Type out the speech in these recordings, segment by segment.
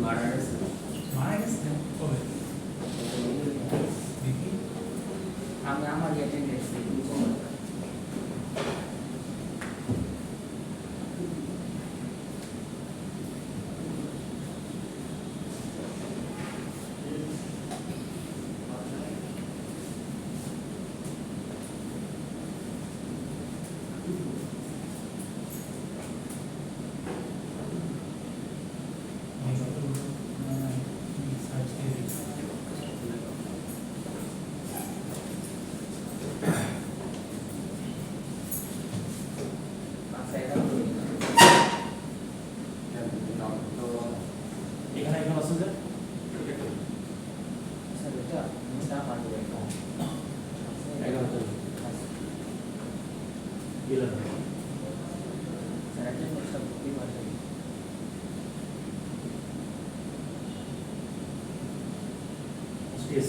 মারা গেছে কবে? আমি আমার অ্যাটেন্ডেন্স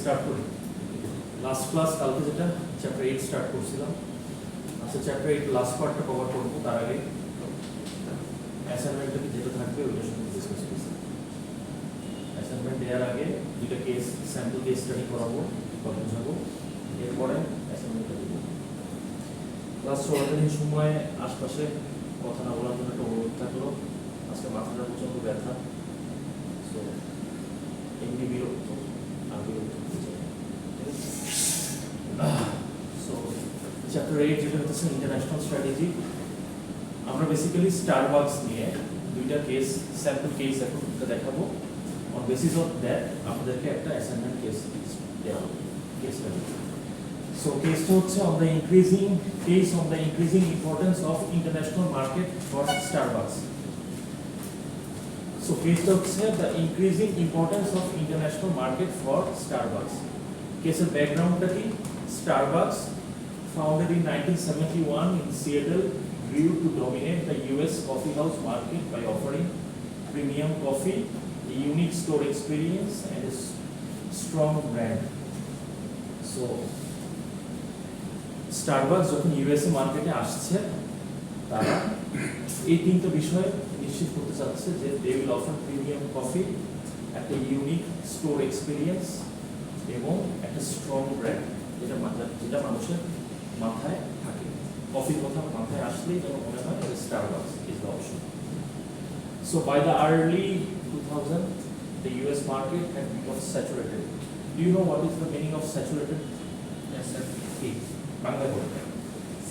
স্টার্ট করি। লাস্ট ক্লাস কালকে যেটা চ্যাপ্টার 8 স্টার্ট করছিলাম, আচ্ছা চ্যাপ্টার 8 লাস্ট পার্টটা কভার করব। তার আগে অ্যাসাইনমেন্টটা যেটা থাকবে ওইটা সম্পর্কে ডিসকাস করছি। অ্যাসাইনমেন্ট দেওয়ার আগে দুইটা কেস স্যাম্পল কেস স্টাডি করাবো বা বোঝাবো, এরপরে অ্যাসাইনমেন্টটা দেব। ক্লাস চলাকালীন সময় আশপাশে কথা না বলার জন্য একটা অনুরোধ থাকলো। আজকে মাথাটা প্রচন্ড ব্যথা, সো এমনি বিরক্ত আর বিরক্ত হতে চাই। সো চ্যাপ্টার 8 যেটা হচ্ছে ইন্টারন্যাশনাল স্ট্র্যাটেজি, আমরা বেসিক্যালি স্টারবাকস নিয়ে দুইটা কেস স্যাম্পল কেস এখন দেখাবো। অন বেসিস অফ দ্যাট আমাদেরকে একটা অ্যাসাইনমেন্ট কেস দেওয়া হবে, কেস স্টাডি। সো কেসটা হচ্ছে on the increasing importance of international market for Starbucks. So কেসটা হচ্ছে the increasing importance of international market for Starbucks. কেসের ব্যাকগ্রাউন্ডটা কি? Starbucks founded in 1971 in Seattle grew to dominate the US coffee house market by offering premium coffee, a unique store experience and a strong brand. So Starbucks যখন USA মার্কেটে আসছে তারা এই তিনটা বিষয় নিশ্চিত করতে চাচ্ছে যে they will offer premium coffee, একটা ইউনিক স্টোর এক্সপিরিয়েন্স এবং একটা স্ট্রং ব্র্যান্ড, যেটা মানুষের মাথায় থাকে। কফির কথা মাথায় আসলেই যেন মনে হয় Starbucks is the option. So by the early 2000 the US market had become saturated. Do you know what is the meaning of saturated? Yes sir. কি বাংলায় বলতে?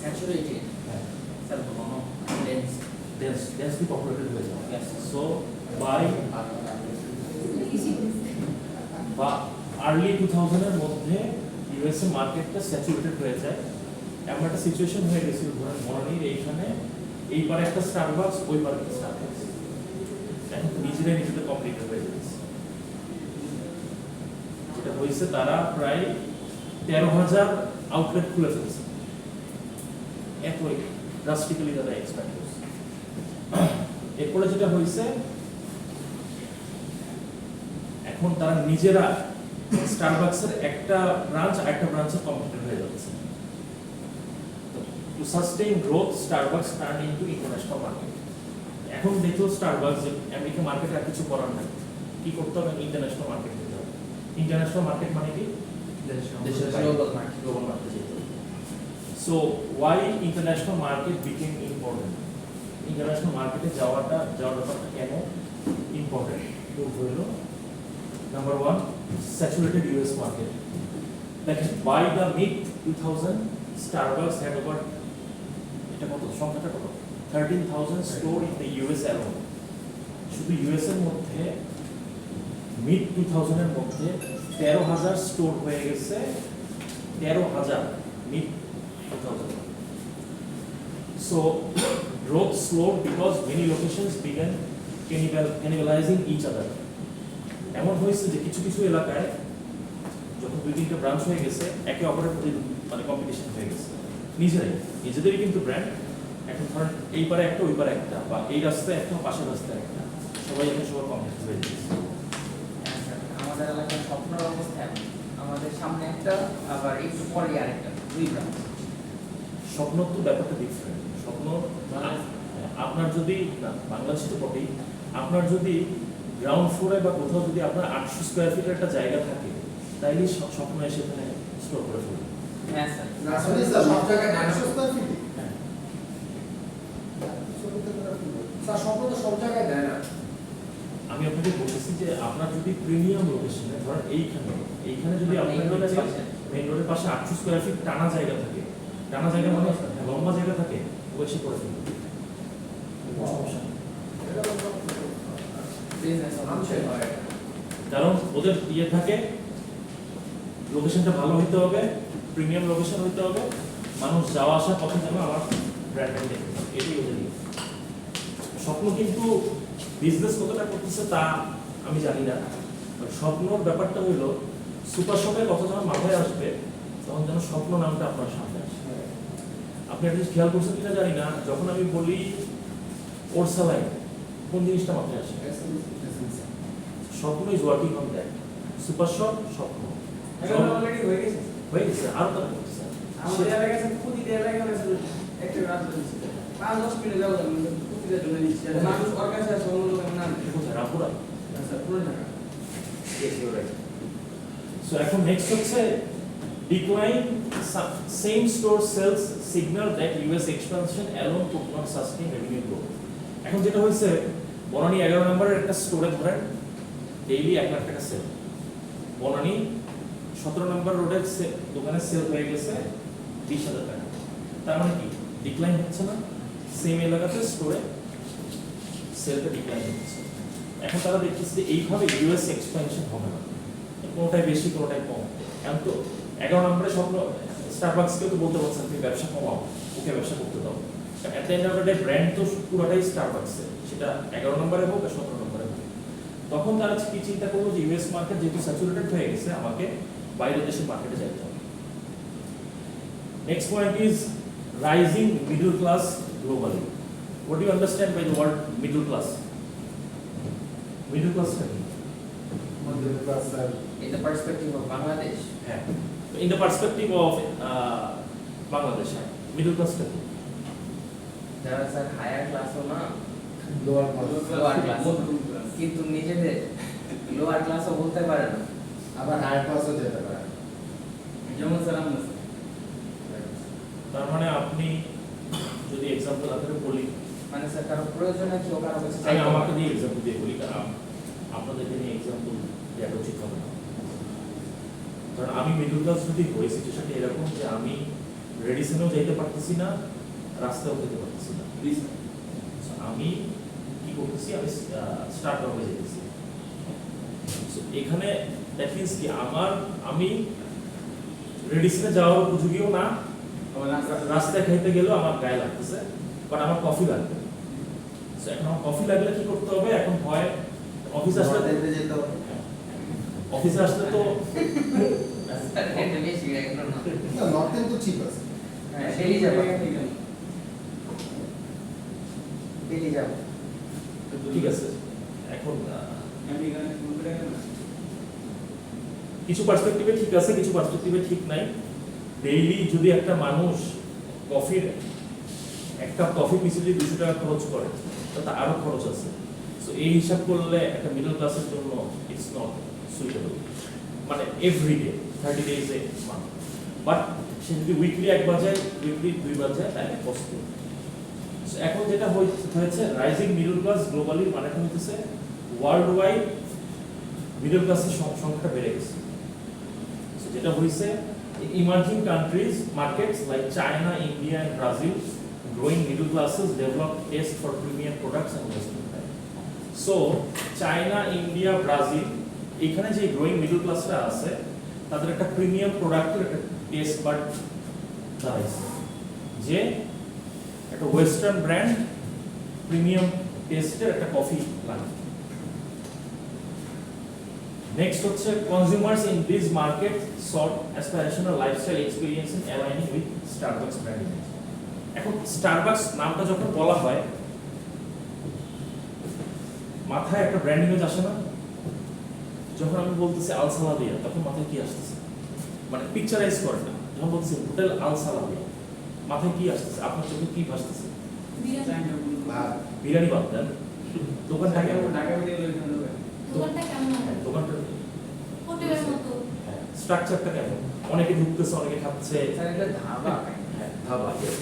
Saturated. হ্যাঁ, Sir, densely populated হয়ে যায়। Yes. So by early 2000 এর মধ্যে USA মার্কেটটা saturated হয়ে যায়। এমন একটা সিচুয়েশন হয়ে গেছিল, ধরেন মনে এইখানে এই পারে একটা স্টারবাকস, ওই পারে একটা স্টারবাকস, এখন তো নিজেরাই নিজেদের কমপ্লিট হয়ে যাচ্ছে। যেটা হয়েছে তারা প্রায় 13,000 আউটলেট খুলে ফেলছে, এতই ড্রাস্টিক্যালি তারা এক্সপ্যান্ড করছে। এরপরে যেটা হয়েছে, এখন তারা নিজেরা স্টারবাকসের একটা ব্রাঞ্চ আরেকটা ব্রাঞ্চের কম্পিটিটর হয়ে যাচ্ছে। Two sustain growth Starbucks turn into international market. এখন দেখো স্টারবাকস যে আমেরিকা মার্কেটে আর কিছু করার নাই, কি করতে হবে? ইন্টারন্যাশনাল মার্কেট যেতে হবে। ইন্টারন্যাশনাল মার্কেট মানে কি? দেশের গ্লোবাল মার্কেট যেতে হবে। So why international market became important? International মার্কেটে যাওয়ার ব্যাপারটা কেন ইম্পর্টেন্ট? প্রুফ হইল নাম্বার 1, স্যাচুরেটেড ইউএস মার্কেট। দেখেন by the mid 2000 Starbucks had over, এটা কত সংখ্যাটা কত? 13,000 store in the US alone. শুধু ইউএস এর মধ্যে মিড 2000 এর মধ্যে 13,000 স্টোর হয়ে গেছে। 13,000 mid 2000। So growth slowed because many locations began cannibalizing each other. এমন হয়েছে যে কিছু কিছু এলাকায় যখন দুই তিনটা ব্রাঞ্চ হয়ে গেছে, একে অপরের প্রতি মানে কম্পিটিশন হয়ে গেছে। নিজেদেরই কিন্তু ব্র্যান্ড, এখন ধরেন এই পারে একটা ওই পারে একটা, বা এই রাস্তায় একটা পাশের রাস্তায় একটা, সবাই এখন সবার কম্পিটিশন হয়ে গেছে। আমাদের এলাকার স্বপ্নের অবস্থায় আমাদের সামনে একটা, আবার একটু পরে আরেকটা, দুই ব্রাঞ্চ। স্বপ্ন তো ব্যাপারটা ডিফারেন্ট। স্বপ্ন আপনার যদি না বাংলাদেশে তো বটেই, আপনার যদি গ্রাউন্ড ফ্লোরে বা কোথাও যদি আপনার 800 স্কোয়ার ফিটের একটা জায়গা থাকে, তাইলে স্বপ্ন এসে এখানে স্টোর করে ফেলবেন। হ্যাঁ স্যার। আসলে স্যার সব জায়গায় 900 স্কয়ার ফিট হ্যাঁ, স্যার স্বপ্ন তো সব জায়গায় দেয় না। আমি আপনাকে বলতেছি যে আপনার যদি প্রিমিয়াম লোকেশনে ধরেন এইখানে যদি আপনার মেইন রোডের পাশে 800 স্কোয়ার ফিট টানা জায়গা থাকে, টানা জায়গা মানে লম্বা জায়গা থাকে, ও এসে করে ফেলবে, কোনো সমস্যা নেই। বিজনেস অবশ্যই হয়। কারণ ওদের ইয়ে থাকে, লোকেশনটা ভালো হইতে হবে, প্রিমিয়াম লোকেশন হইতে হবে, মানুষ যাওয়া আসার পথে যেন আমার ব্র্যান্ডটা দেখতে পাবে, এটাই ওদের ইয়ে। স্বপ্ন কিন্তু বিজনেস কতটা করতেছে তা আমি জানি না, স্বপ্নর ব্যাপারটা হইলো সুপার শপে কত যখন মাথায় আসবে তখন যেন স্বপ্ন নামটা আপনার সামনে আসে। আপনি একটা জিনিস খেয়াল করছেন কিনা জানি না, যখন আমি বলি ওরসালাই কোন জিনিসটা মাথায় আসে? স্বপ্ন is working on that. Super shop স্বপ্ন এখন অলরেডি হয়ে গেছে। হয়ে গেছে, আরো তারা করতেছে। আমাদের এলাকায় আছে প্রতিটা এলাকায় আছে একটা রাস্তা দিচ্ছে 5-10 মিনিট যাওয়া যাবে প্রতিটা জন্য দিচ্ছে যাতে মানুষ ওর কাছে আসে অন্য লোক না আসে। কোথায়? রামপুরা? স্যার পুরো ঢাকা। So এখন নেক্সট হচ্ছে decline same store sales signal that US expansion alone could not sustain revenue growth. এখন যেটা হয়েছে বনানী 11 নম্বরের একটা স্টোরে ধরেন ডেইলি 1 লাখ টাকা সেল, বনানী 17 নম্বর রোডের দোকানে সেল হয়ে গেছে 20,000 টাকা, তার মানে কি ডিক্লাইন হচ্ছে না? সেম এলাকাতে স্টোরে সেলটা ডিক্লাইন হচ্ছে। এখন তারা দেখতেছে যে এইভাবে ইউএস এক্সপেনশন হবে না, কোনোটাই বেশি কোনোটাই কম। এখন তো 11 নম্বরে স্বপ্ন স্টারবাকসকেও তো বলতে পারছেন তুমি ব্যবসা কমাও, ওকে ব্যবসা করতে দাও। এট the end of the day brand তো পুরোটাই স্টারবাকসের, সেটা 11 নম্বরে হোক বা 17 নম্বরে হোক। তখন তারা কি চিন্তা করলো যে ইউএস মার্কেট যেহেতু স্যাচুরেটেড হয়ে গেছে, আমাকে বাইরের দেশের মার্কেটে যাইতে হবে। Next point is rising middle class globally. What do you understand by the word middle class? Middle ক্লাসটা কি? Middle class sir In the perspective of Bangladesh, হ্যাঁ, in the perspective of Bangladesh middle ক্লাসটা কি? যারা স্যার হায়ার ক্লাসও না, lower class lower class, কিন্তু নিজেদের লোয়ার ক্লাসও বলতে পারে না। আবার হায়ার ক্লাসও যেতে পারে। যেমন স্যার আমরা তার মানে আপনি যদি এক্সাম্পল আপনাকে বলি, মানে স্যার কারো প্রয়োজন আছে ও কারো কাছে আমি চাইতে আমাকে পারে। দিয়ে এক্সাম্পল দিয়ে বলি, কারণ আপনাদেরকে নিয়ে এক্সাম্পল দেওয়া উচিত হবে না। কারণ আমি মিডল ক্লাস যদি হই, সিচুয়েশনটা এরকম যে আমি রেডিসনেও যাইতে পারতেছি না, রাস্তাও যেতে পারতেছি না। So, আমি কি করতেছি, আমি স্টার্টআপে যেতেছি। So, এখানে দ্যাট মিনস কি আমি রেডিসনে যাওয়ার উপযোগীও না, রাস্তায় খাইতে গেলেও আমার গায়ে লাগতেছে, বাট আমার কফি লাগবে। So, এখন আমার কফি লাগলে কি করতে হবে? এখন হয় অফিসে আসলে যেতে হবে। অফিসে আসলে তো স্যার এটা বেশি এগুলো না। না নর্থেন তো ঠিক আছে। হ্যাঁ, ডেলি যাবো, ডেলি যাবো। ঠিক আছে। এখন কিছু পার্সপেক্টিভে ঠিক আছে, কিছু পার্সপেক্টিভে ঠিক নাই। ডেইলি যদি একটা মানুষ একটা কফি পিছু যদি 200 টাকা খরচ করে, তাতে আরো খরচ আছে। সো এই হিসাব করলে একটা মিডল ক্লাসের জন্য ইটস নট সুইটেবল, মানে everyday 30 days a month. But সে যদি উইকলি একবার যায়, উইকলি 2 বার যায়, তাহলে পসিবল। এখন যেটা হয়েছে রাইজিং মিডল ক্লাস গ্লোবালি, মানে হইতেছে ওয়ার্ল্ড ওয়াইড মিডল ক্লাসের সংখ্যাটা বেড়ে গেছে। যেটা হয়েছে emerging countries markets like China, India and Brazil, growing middle classes develop taste for premium products and western style. So China, India, Brazil, এখানে যে গ্রোয়িং মিডল ক্লাসরা আছে তাদের একটা প্রিমিয়াম প্রোডাক্টের একটা টেস্ট বাড দাঁড়াইছে, যে একটা ওয়েস্টার্ন ব্র্যান্ড প্রিমিয়াম টেস্টের একটা কফি লাগে। নেক্সট হচ্ছে consumers in this market thought aspirational lifestyle experience in aligning with Starbucks brand image. এখন স্টারবাকস নামটা যখন বলা হয়, মাথায় একটা ব্র্যান্ড ইমেজ আসে না? যখন আমি বলতেছি আল সালাদিয়া, তখন মাথায় কি আসতেছে? মানে পিকচারাইজ করে না। যখন বলতেছি হোটেল আল সালাদিয়া, মাথায় কি আসতেছে? আপনার চোখে কি ভাসতেছে? ভাত বিরিয়ানি বাদ দেন, দোকানটা কেমন? ঢাকা মেডিকেল দোকানটা কেমন হবে? হ্যাঁ, দোকানটা হোটেলের মতো। হ্যাঁ, স্ট্রাকচারটা কেমন? অনেকে ঢুকতেছে, অনেকে খাচ্ছে। স্যার এটা ধাবা। হ্যাঁ, ধাবা, yes.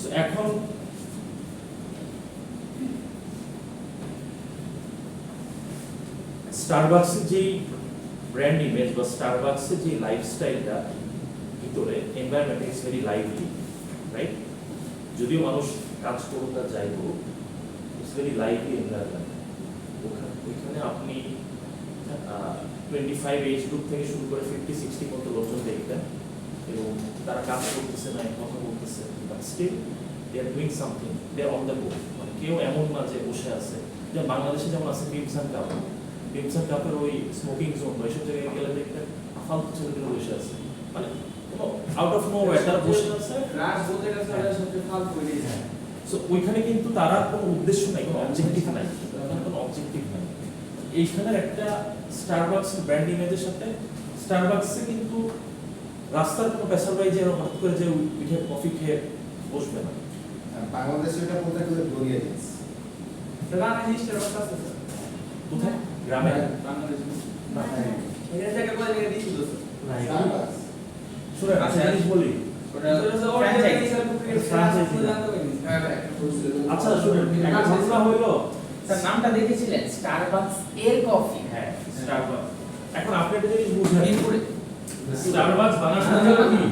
So, এখন স্টারবাকসের যে ব্র্যান্ড ইমেজ বা স্টারবাকসের যে লাইফস্টাইলটা ভিতরে environment is very lively, right? যদিও মানুষ কাজ করুক আর যাই করুক, ইটস ভেরি লাইভলি এনভায়রনমেন্ট। ওইখানে আপনি 25 এজ গ্রুপ থেকে শুরু করে 50-60 মতো লোকজন দেখবেন এবং তারা কাজ করতেছে না, কথা বলতেছে, but still they are doing something, they are on the go. মানে কেউ এমন না যে বসে আছে, যে বাংলাদেশে যেমন আছে বিমসান কাপের ওই স্মোকিং জোন বা এইসব জায়গায় গেলে দেখবেন ফালতু ছেলেগুলো বসে আছে, মানে কোনো আউট অফ নো ওয়ে তারা বসে আছে। রাজ বলতে গেছে ওরা সবচেয়ে ফালতু করে দিয়েছে। সো ওইখানে কিন্তু তারা কোনো উদ্দেশ্য নাই, কোনো অবজেক্টিভ নাই, কোনো অবজেক্টিভ নাই। এইখানের একটা স্টারবাকস ব্র্যান্ড ইমেজের সাথে স্টারবাকসে কিন্তু রাস্তার কোনো পেশার ভাই যে হঠাৎ করে যে উঠে কফি খেয়ে বসবে না। বাংলাদেশে এটা বলতে গেলে গড়িয়ে গেছে। রানা হিস্ট্রি কথা আছে স্যার। কোথায়? গ্রামে? বাংলাদেশ না, এখানে থেকে কয় জায়গায় দিয়েছিল স্যার। না, স্টারবাকস শুনে একটা জিনিস বলি। ওটা ফ্র্যাঞ্চাইজি জানতে পারিনি। আচ্ছা শুনেন, একটা ঘটনা হইলো। স্যার নামটা দেখেছিলেন স্টারবাকস এর কফি। হ্যাঁ, স্টারবাকস। এখন আপনি একটা জিনিস বুঝেন, মিরপুরে স্টারবাকস বানানোটা কি?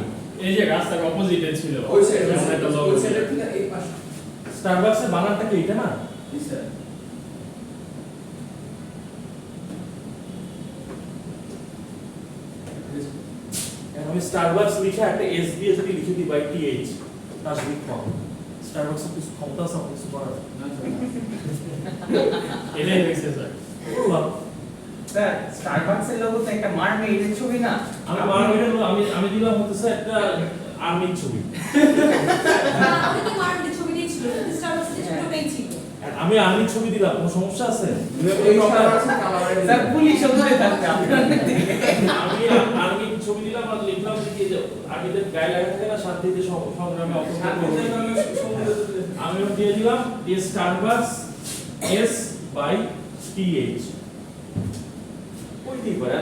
এই যে রাস্তার অপোজিটে ছিল ওই সাইডে এমন একটা logo ওই ছিল। সাইডে ঠিক এই পাশে। স্টারবাকসের বানানটা কি এটা না? জি স্যার। এখন আমি স্টারবাকস লিখে একটা এস দিয়ে যদি লিখে দিই বাই টিএইচ, তাশবিক হক, স্টারবাকসের কিছু ক্ষমতা আছে আমার কিছু করার? এটাই হয়েছে স্যার। বললাম স্যার স্টারবাকসের লোগো তো একটা মারমেইডের ছবি না? আমি মার্কেটে আমি দিলাম হচ্ছে একটা আর্মির ছবি। আপনি তো মার্কেটে ছবি দিয়েছিল, স্টারবাকসের ছবিটাই ছিল। আর আমি আর্মির ছবি দিলাম, কোনো সমস্যা আছে? এই স্টারবাকসে কালার স্যার পুলিশও ধরে থাকবে আপনার দিকে। আমি আর্মির ছবি দিলাম আর লিখলাম যে আর্মিদের গায়ে লাগা থাকে না শান্তিতে সংগ্রামে অংশগ্রহণ করবে। আমি দিয়ে দিলাম স্টারবাকস এস বাই টিএইচ। হইতেই পারে,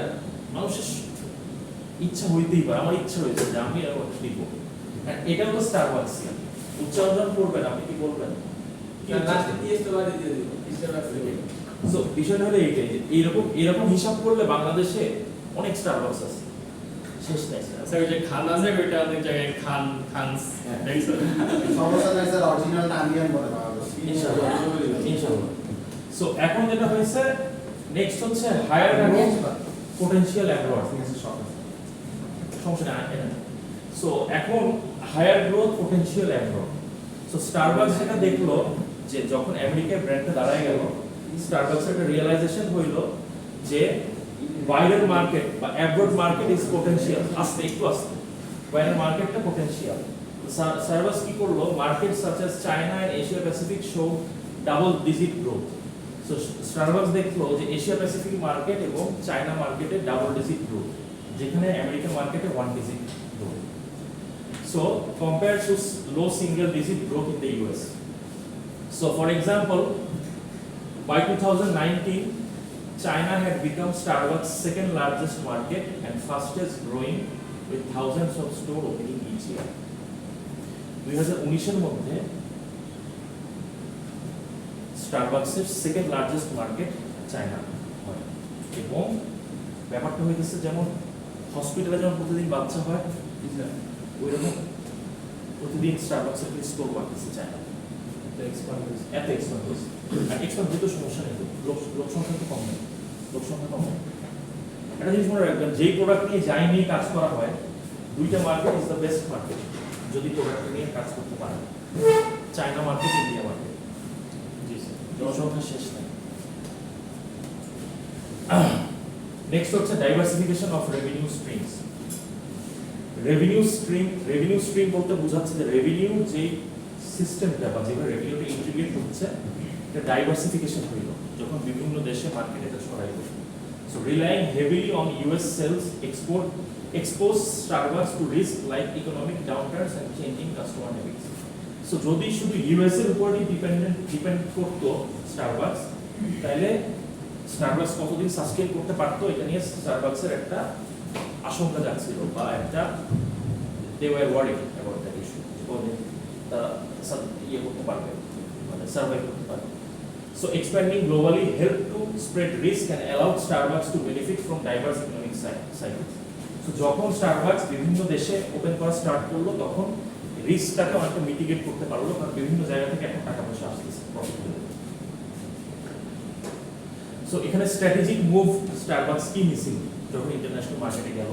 মানুষের ইচ্ছা হইতেই পারে, আমার ইচ্ছা হয়েছে যে আমি আর ওটা দিব। আর এটাও তো স্টারবাকস, উচ্চারণ করবেন, আপনি কি বলবেন? লাস্টে টিএস তো বাদ দিয়ে দিব স্টারবাকস। সো বিষয়টা হলো এইটাই যে এরকম হিসাব করলে বাংলাদেশে অনেক স্টারবাকস আছে, শেষ নাই স্যার। স্যার ওই যে খান আছে ওইটা অনেক জায়গায় খানস দেখছেন? সমস্যা নাই স্যার, অরিজিনালটা আমি বলে বাংলাদেশে। ইনশাআল্লাহ ইনশাআল্লাহ। সো এখন যেটা হয়েছে নেক্সট হচ্ছে হায়ার পোটেনশিয়াল অ্যাব্রড। সমস্যা নাই এটা। সো এখন higher growth potential abroad. So Starbucks যেটা দেখলো যে যখন আমেরিকার ব্র্যান্ডটা দাঁড়ায় গেল, স্টারবাকসের একটা রিয়েলাইজেশন হইলো যে বাইরের মার্কেট বা অ্যাব্রড মার্কেট ইজ পোটেনশিয়াল, আস্তে একটু আস্তে বাইরের মার্কেটটা পোটেনশিয়াল। স্টারবাকস কি করলো, market such as China and Asia Pacific show double digit growth. So Starbucks দেখলো যে এশিয়া প্যাসিফিক মার্কেট এবং চায়না মার্কেটে ডাবল ডিজিট গ্রোথ, যেখানে আমেরিকান মার্কেটে 1 digit growth. So compared to low single digit growth in the US. So for example, by 2019, China had become Starbucks' second largest market and fastest growing with thousands of store opening each year. 2019 এর মধ্যে স্টারবাকসের second largest market China হয় এবং ব্যাপারটা হইতেছে যেমন হসপিটালে যেমন প্রতিদিন বাচ্চা হয় ওইরকম প্রতিদিন স্টারবাকসের স্টোর বাড়তেছে চায়না। এত এক্সপান্ড হয়েছে, আর এক্সপান্ড হতে সমস্যা নেই, লোক সংখ্যা তো কম নেই, লোক সংখ্যা কম নেই। একটা জিনিস মনে রাখবেন, যেই প্রোডাক্ট নিয়ে যাই নিয়ে কাজ করা হয়, দুইটা market is the best market যদি প্রোডাক্ট নিয়ে কাজ করতে পারেন। China market, India market. জি স্যার, জনসংখ্যা শেষ নেই। নেক্সট হচ্ছে diversification of revenue streams. Revenue stream বলতে বোঝাচ্ছে যে রেভিনিউ যে সিস্টেমটা বা যেভাবে রেভিনিউটা ইন্টিগ্রেট হচ্ছে, এটা ডাইভার্সিফিকেশন হইল যখন বিভিন্ন দেশে মার্কেটে এটা ছড়াইল। So relying heavily on US sales expose Starbucks to risk like economic downturns and changing customer habits. So যদি শুধু ইউএস এর উপরই ডিপেন্ড করতো স্টারবাকস, তাহলে স্টারবাকস কতদিন সাস্টেইন করতে পারতো, এটা নিয়ে স্টারবাকসের একটা আশঙ্কা যাচ্ছিল, বা একটা they war worried about that issue, তারা ইয়ে করতে পারবে, মানে সার্ভাইভ করতে পারবে। So expanding globally help to spread risk and allow Starbucks to benefit from diverse economic cycles. So যখন Starbucks বিভিন্ন দেশে ওপেন করা স্টার্ট করলো, তখন রিস্কটাকে অনেকটা মিটিগেট করতে পারলো, কারণ বিভিন্ন জায়গা থেকে এখন টাকা পয়সা আসতেছে প্রফিট। সো এখানে স্ট্র্যাটেজিক মুভ স্টারবাকস কি মিসিং যখন ইন্টারন্যাশনাল মার্কেটে গেল?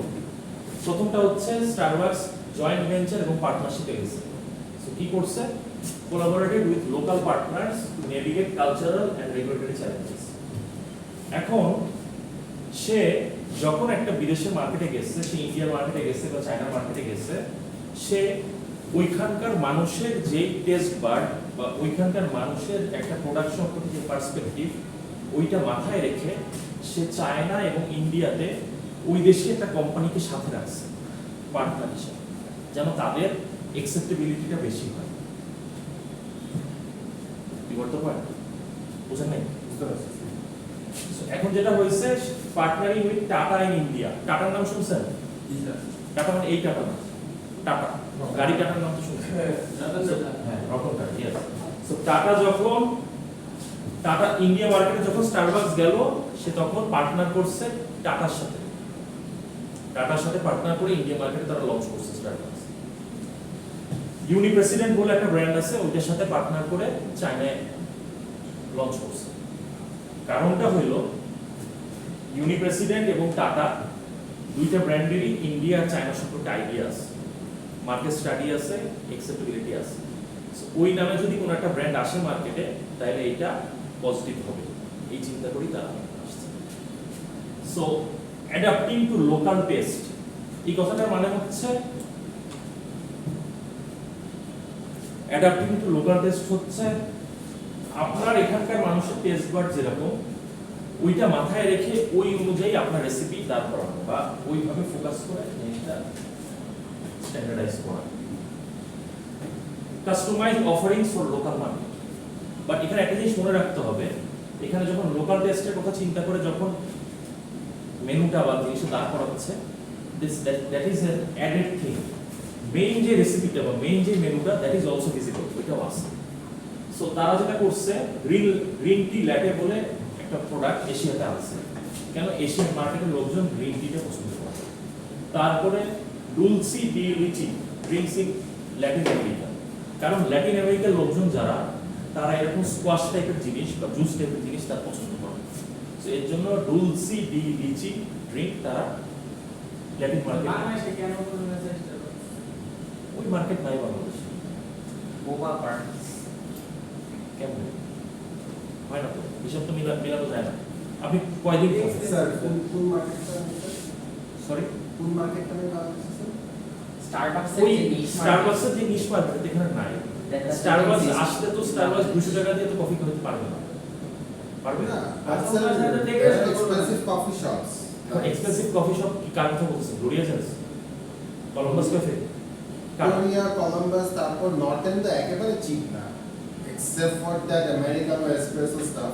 প্রথমটা হচ্ছে স্টারবাকস জয়েন্ট ভেঞ্চার এবং পার্টনারশিপে গেছে। সো কি করছে? collaborated with local partners to navigate cultural and regulatory challenges. এখন সে যখন একটা বিদেশের মার্কেটে গেছে, সে ইন্ডিয়ার মার্কেটে গেছে বা চায়নার মার্কেটে গেছে, সে ওইখানকার মানুষের যে টেস্ট বার্ড বা ওইখানকার মানুষের একটা প্রোডাক্ট সম্পর্কে যে পার্সপেক্টিভ, ওইটা মাথায় রেখে সে চায়না এবং ইন্ডিয়াতে ওই দেশে একটা কোম্পানিকে সাথে রাখছে পার্টনার হিসেবে, যেন তাদের অ্যাকসেপ্টেবিলিটিটা বেশি হয়। কি করতে পারে? বুঝেন নাই? এখন যেটা হয়েছে, partnering with tata in India. টাটার নাম শুনছেন? টাটা মানে এই টাটা না, টাটা গাড়ি টাটার নাম তো শুনছেন? হ্যাঁ, Ratan Tata. Yes. So tata যখন টাটা ইন্ডিয়া মার্কেটে যখন স্টারবাকস গেল, সে তখন পার্টনার করছে টাটার সাথে। টাটার সাথে পার্টনার করে ইন্ডিয়া মার্কেটে তারা লঞ্চ করছে স্টারবাকস। ইউনিপ্রেসিডেন্ট বলে একটা ব্র্যান্ড আছে, ওইটার সাথে পার্টনার করে চায়নায় লঞ্চ করছে। কারণটা হইল ইউনিপ্রেসিডেন্ট এবং টাটা দুইটা ব্র্যান্ডেরই ইন্ডিয়া আর চায়না সম্পর্কে আইডিয়া আছে, মার্কেট স্টাডি আছে, অ্যাকসেপ্টেবিলিটি আছে। ওই নামে যদি কোনো একটা ব্র্যান্ড আসে মার্কেটে, তাহলে এটা পজিটিভ হবে, এই চিন্তা করি তারা আসছে। So adapting to local taste, এই কথাটার মানে হচ্ছে অ্যাডাপ্টিং টু লোকাল টেস্ট হচ্ছে আপনার এখানকার মানুষের টেস্ট বার্ড যেরকম, ওইটা মাথায় রেখে ওই অনুযায়ী আপনার রেসিপি দাঁড় করানো বা ওইভাবে ফোকাস করে জিনিসটা স্ট্যান্ডার্ডাইজ করা। Customize offerings for local market. But এখানে একটা জিনিস মনে রাখতে হবে, এখানে যখন লোকাল টেস্টের কথা চিন্তা করে যখন মেনুটা বা জিনিসটা দাঁড় করা হচ্ছে, that is an added thing. Main যে রেসিপিটা বা মেইন যে মেনুটা, দ্যাট ইজ অলসো ভিজিবল, ওইটাও আছে। সো তারা যেটা করছে, গ্রিন টি ল্যাটে বলে একটা প্রোডাক্ট এশিয়াতে আছে। কেন? এশিয়ান মার্কেটের লোকজন গ্রিন টিটা পছন্দ করে। তারপরে dulce de leche drinks in Latin America, কারণ ল্যাটিন আমেরিকার লোকজন যারা, তারা এরকম স্কোয়াশ টাইপের জিনিস বা জুস টাইপের জিনিস তারা পছন্দ করে। সো এর জন্য ডুলসি ডি লিচি ড্রিঙ্ক তারা ল্যাটিন মার্কেটে। কেন ওই মার্কেট নাই বাংলাদেশে। বোবা পার্ট কেমন হয় না তো, হিসাব তো মিলানো যায় না। আপনি কয়দিন স্যার কোন মার্কেটটা? সরি, কোন মার্কেটটা আমি ভাবছি স্যার? স্টারবাকসের ওই যে নিশ স্টারবাকসের যে নিশ মার্কেট এখানে নাই। স্টারবাকস আসলে তো স্টারবাকস 200 টাকা দিয়ে তো কফি খেতে পারবে না, পারবে না, না। Expensive coffee shops. Expensive coffee shop কি কার কথা বলছেন? Gloria Jean's, Columbus cafe, Korea, Columbus, তারপর নর্থ এন্ড তো একেবারে চিপ না, except for that Americano espresso stuff.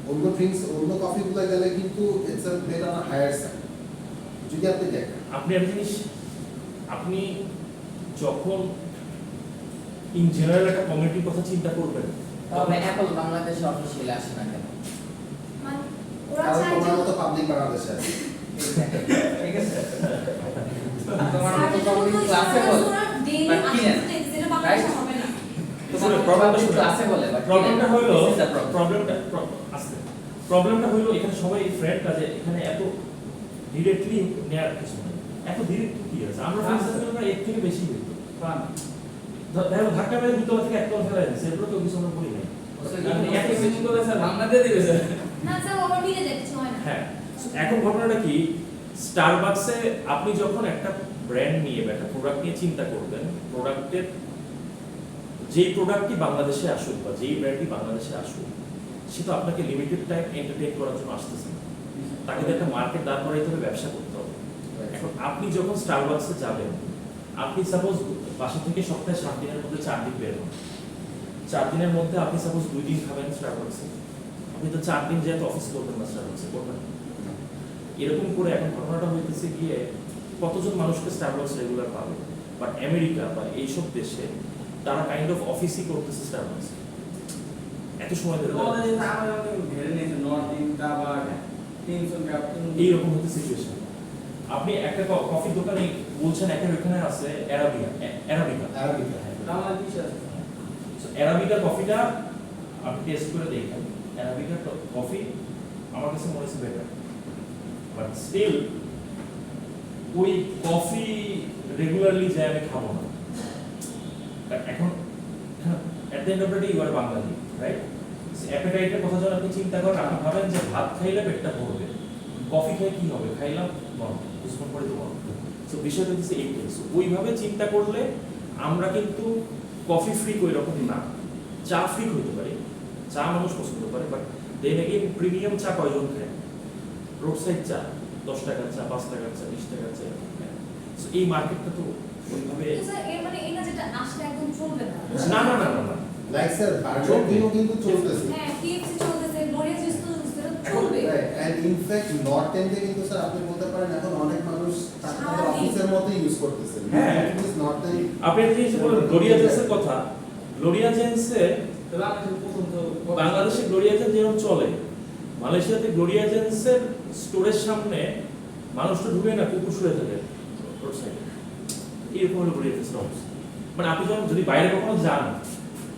অন্য ড্রিঙ্কস, অন্য কফিগুলো গেলে কিন্তু it's a bet on a higher side. যদি আপনি দেখেন, আপনি একটা জিনিস, আপনি যখন ইন জেনারেল একটা কমিউনিটির কথা চিন্তা করবেন, তবে অ্যাপল বাংলাদেশে অফিসিয়ালি আসে না কেন? মানে ওরা কারণ চায় যে তোমার মতো পাবলিক বাংলাদেশে আছে। ঠিক আছে, তোমার আর মতো যেটা পাবলিক বলতো ক্লাসে বলে, ওরা daily But কিনেন। আসতে যেটা বাংলাদেশে হবে না। তোমার মতো প্রবলেমটা পাবলিক শুনুন। ক্লাসে বলে, প্রবলেমটা হলো, প্রবলেম প্রবলেমটা হলো এখানে সবাই ফ্রেন্ড কাজে, এখানে এত ডিরেক্টলি নেয়ার কিছু নেই। এত ডিরেক্ট কি আছে? আমরা ফ্রেন্ডস এর থেকে বেশি হইতো। দেখো ধাক্কা মেরে দুটো থেকে একটা ফেলা যায়, সেগুলো তো কিছু আমরা করি নাই। একই জিনিস করে স্যার বাংলা দিয়ে দিবে স্যার। না স্যার ওরা মিলে যায়, কিছু হয় না। হ্যাঁ, এখন ঘটনাটা কি, স্টারবাকসে আপনি যখন একটা ব্র্যান্ড নিয়ে বা একটা প্রোডাক্ট নিয়ে চিন্তা করবেন, প্রোডাক্টের যেই প্রোডাক্টটি বাংলাদেশে আসুক বা যেই ব্র্যান্ডটি বাংলাদেশে আসুক, সে তো আপনাকে লিমিটেড টাইম এন্টারটেইন করার জন্য আসতেছে না, তাকে তো একটা মার্কেট দাঁড় করাইতে হবে, ব্যবসা করতে হবে। এখন আপনি যখন স্টারবাকসে যাবেন, আপনি সাপোজ বাসা থেকে সপ্তাহে 7 দিনের মধ্যে 4 দিন বের হন, 4 দিনের মধ্যে আপনি সাপোজ 2 দিন খাবেন স্টারবাকসে, আপনি তো 4 দিন যেহেতু অফিস করবেন না স্টারবাকসে করবেন। এরকম করে এখন ঘটনাটা হইতেছে গিয়ে কতজন মানুষকে স্টারবাকস রেগুলার পাবে, বাট আমেরিকা বা এইসব দেশে তারা কাইন্ড অফ অফিসই করতেছে স্টারবাকস এত সময় ধরে। আমাদের যে আমরা ভেরে নিয়েছে নর্থ ইন্ডিয়া বা 300 কাপ এইরকম হচ্ছে সিচুয়েশন। আপনি একটা কফি দোকানে বলছেন একটা ওখানে আছে অ্যারাবিকা আমার বিশ্বাস অ্যারাবিকা কফিটা আপনি টেস্ট করে দেখেন, অ্যারাবিকা কফি আমার কাছে মনে হচ্ছে বেটার, বাট স্টিল ওই কফি রেগুলারলি যাই আমি খাবো না। এখন at the end of the day you are Bengali, right? অ্যাপেটাইটের কথা যখন আপনি চিন্তা করেন, আপনি ভাবেন যে ভাত খাইলে পেটটা ভরবে, কফি খেয়ে কি হবে, খাইলাম কিছুক্ষণ পরে দেবো। সো বিষয়টা হচ্ছে এইটাই। সো ওইভাবে চিন্তা করলে আমরা কিন্তু কফি ফ্রিক ওই রকম না, চা ফ্রিক হইতে পারি, চা মানুষ পছন্দ করে, বাট দেন এগেইন প্রিমিয়াম চা কয়জন খায়? রোড সাইড চা 10 টাকার চা, 5 টাকার চা, 20 টাকার চা। সো এই মার্কেটটা তো ওইভাবে স্যার এর মানে এই না যেটা আসলে একদম চলবে না। না না না না না লাইক স্যার বার্গার কিংও কিন্তু চলতেছে। হ্যাঁ KFC চলতেছে, লোরিয়াস চলবে। এন্ড ইনফ্যাক্ট নর্থ এন্ডে কিন্তু স্যার আপনি বলতে পারেন এখন অনেক মানুষ তাদের অফিসের মতো ইউজ করতেছে। হ্যাঁ নর্থ এন্ড আপনি যে বলেন গ্লোরিয়া জেন্সের কথা, গ্লোরিয়া জেন্সে বাংলাদেশে গ্লোরিয়া জেন্স যেরকম চলে, মালয়েশিয়াতে গ্লোরিয়া জেন্সের স্টোরের সামনে মানুষটা ঢুকে না, কুকুর শুয়ে থাকে রোড সাইডে, এরকম হলো গ্লোরিয়া জেন্স অবস্থা। মানে আপনি যখন যদি বাইরে কখনো যান,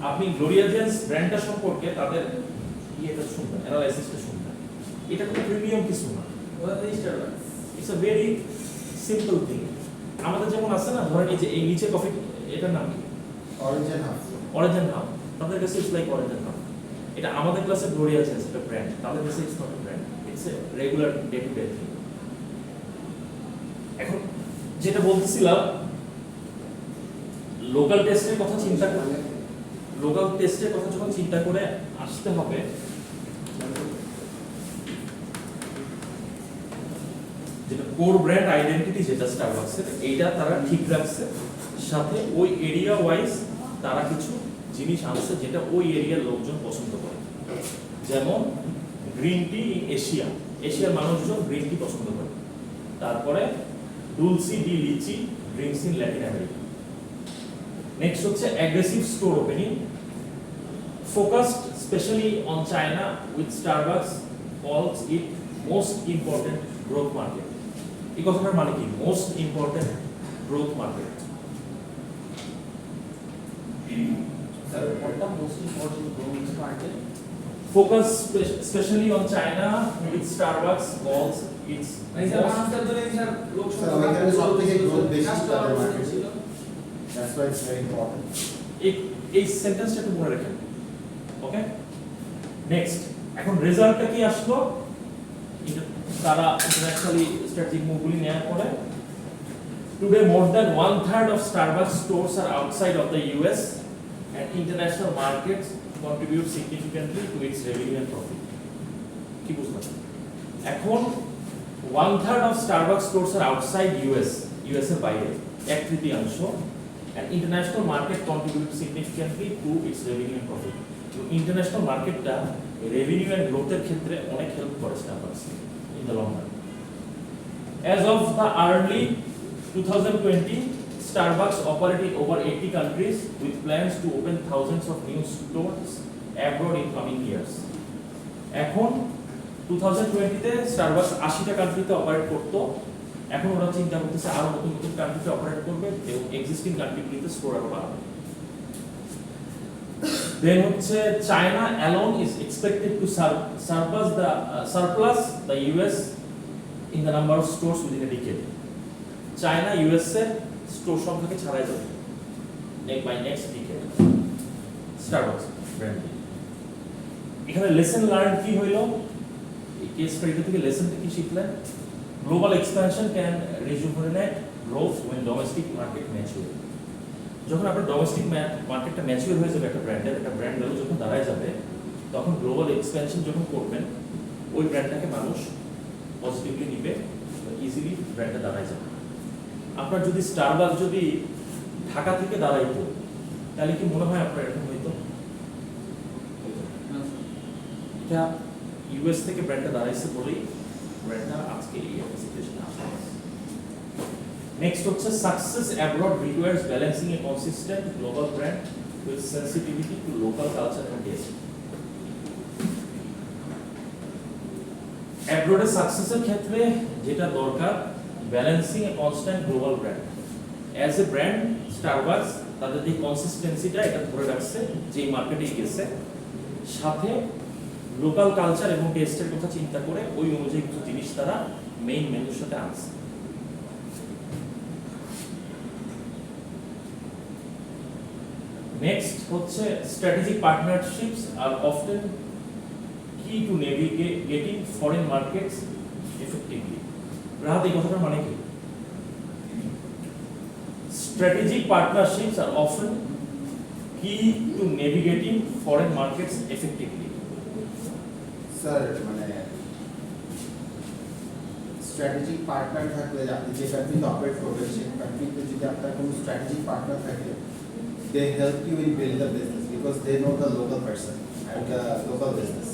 আপনি গ্লোরিয়া জেন্স ব্র্যান্ডটা সম্পর্কে তাদের ইয়েটা শুনবেন, অ্যানালাইসিসটা শুনবেন, এটা কোনো প্রিমিয়াম কিছু না, it's a very simple thing. আমাদের যেমন আছে না, ধরেন এই যে এই নিচে কফি, এটার নাম কি? Orange and half. Orange and half, তাদের কাছে it's like orange and half. এটা আমাদের ক্লাসে গ্লোরিয়া জেন্স একটা ব্র্যান্ড, তাদের কাছে it's not a brand, it's a regular day to day thing. এখন যেটা বলতেছিলাম, লোকাল টেস্টের কথা চিন্তা করে, লোকাল টেস্টের কথা যখন চিন্তা করে আসতে হবে, যেটা কোর ব্র্যান্ড আইডেন্টিটি যেটা স্টারবাকসের, এইটা তারা ঠিক রাখছে, সাথে ওই এরিয়া ওয়াইজ তারা কিছু জিনিস আনছে যেটা ওই এরিয়ার লোকজন পছন্দ করে। যেমন গ্রিন টি এশিয়ার মানুষজন গ্রিন টি পছন্দ করে। তারপরে dulce de leche drinks in Latin America. Next হচ্ছে aggressive store opening, focused specially on China, with Starbucks calls it most important growth market. এই কথাটার মানে কি? Most important growth market. Sir কোনটা most important growth market? Focus especially on China, with Starbucks calls its sir আমাদের সবথেকে growth বেশি তাদের market ছিল। That's why it's very important. এই সেন্টেন্সটা একটু মনে রাখেন। Okay, next. এখন রেজাল্টটা কি আসলো? তারা ইন্টারন্যাশনালি স্ট্র্যাটেজিক মুভগুলি নেওয়ার পরে, today more than 1/3 of Starbucks stores are outside of the US and international markets contribute significantly to its revenue and profit. কি বুঝলেন? এখন 1/3 of Starbucks stores are outside US এর বাইরে, 1/3, and international market contribute significantly to its revenue and profit. তো international মার্কেটটা revenue and গ্রোথের ক্ষেত্রে অনেক হেল্প করে Starbucks in the long run. As of the early 2020, Starbucks operating over 80 countries with plans to open thousands of new stores abroad in coming years. এখন 2020 তে Starbucks 80টা কান্ট্রিতে operate করতো, এখন ওরা চিন্তা করতেছে আরো নতুন নতুন কান্ট্রিতে অপারেট করবে এবং এক্সিস্টিং কান্ট্রিগুলিতে স্টোর আরো বাড়াবে। Then হচ্ছে China alone is expected to surplus the US in the number of stores within a decade. China US এর স্টোর সংখ্যাকে ছাড়াই যাবে by next decade. Starbucks brand. এখানে লেসন লার্ন কি হইলো? এই কেস স্টাডিটা থেকে লেসনটা কি শিখলেন? Global expansion can rejuvenate growth when domestic market mature. যখন আপনার ডোমেস্টিক মার্কেটটা ম্যাচিউর হয়ে যাবে, একটা ব্র্যান্ড ভ্যালু যখন দাঁড়ায় যাবে, তখন গ্লোবাল এক্সপ্যানশন যখন করবেন, ওই ব্র্যান্ডটাকে মানুষ পজিটিভলি নিবে, ইজিলি ব্র্যান্ডটা দাঁড়ায় যাবে। আপনার যদি স্টারবাকস যদি ঢাকা থেকে দাঁড়াইতো তাহলে কি মনে হয় আপনার এরকম হইতো? এটা ইউএস থেকে ব্র্যান্ডটা দাঁড়াইছে বলেই ব্র্যান্ডটা আজকে এই সিচুয়েশনে আসছে। নেক্সট হচ্ছে success abroad requires balancing a consistent global brand with sensitivity to local culture and taste. অ্যাব্রোডের সাকসেসের ক্ষেত্রে যেটা দরকার, balancing a constant global brand. As a brand Starbucks তাদের যে কনসিস্টেন্সিটা এটা ধরে রাখছে যেই মার্কেটে গেছে, সাথে লোকাল কালচার এবং টেস্টের কথা চিন্তা করে ওই অনুযায়ী কিছু জিনিস তারা মেইন মেনুর সাথে আনছে। নেক্সট হচ্ছে strategic partnerships are often key to navigating foreign markets effectively. Rahat, এই কথাটার মানে কি? Strategic partnerships are often key to navigating foreign markets effectively. Sir মানে স্ট্র্যাটেজিক পার্টনার থাকলে আপনি যে কান্ট্রিতে অপারেট করবেন সেই কান্ট্রিতে যদি আপনার কোনো স্ট্র্যাটেজিক পার্টনার থাকে, they help you in build the business because they know the local person and the local business.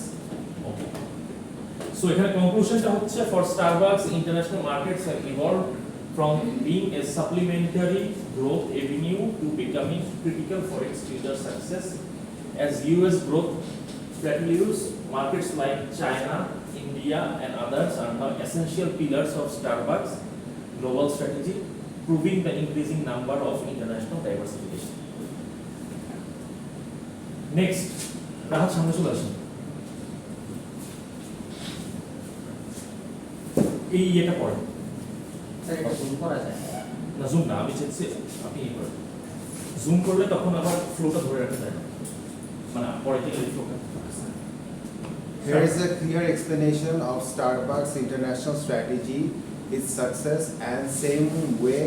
So এখানে কনক্লুশনটা হচ্ছে for Starbucks international markets have evolved from being a supplementary growth avenue to becoming critical for its future success. As US growth plateaus, markets like China, India and others are now essential pillars of Starbucks global strategy, proving the increasing number of international diversification. Next, Rahat সামনে চলে আসেন। এই এটা পড়েন। Sir এটা zoom করা যায়? না জুম না, আমি চাইছি আপনি এই করেন। জুম করলে তখন আবার ফ্লোটা ধরে রাখতে যায় না, মানে পরে থেকে এই ফ্লোটা। Here is a clear explanation of Starbucks international strategy, its success and some way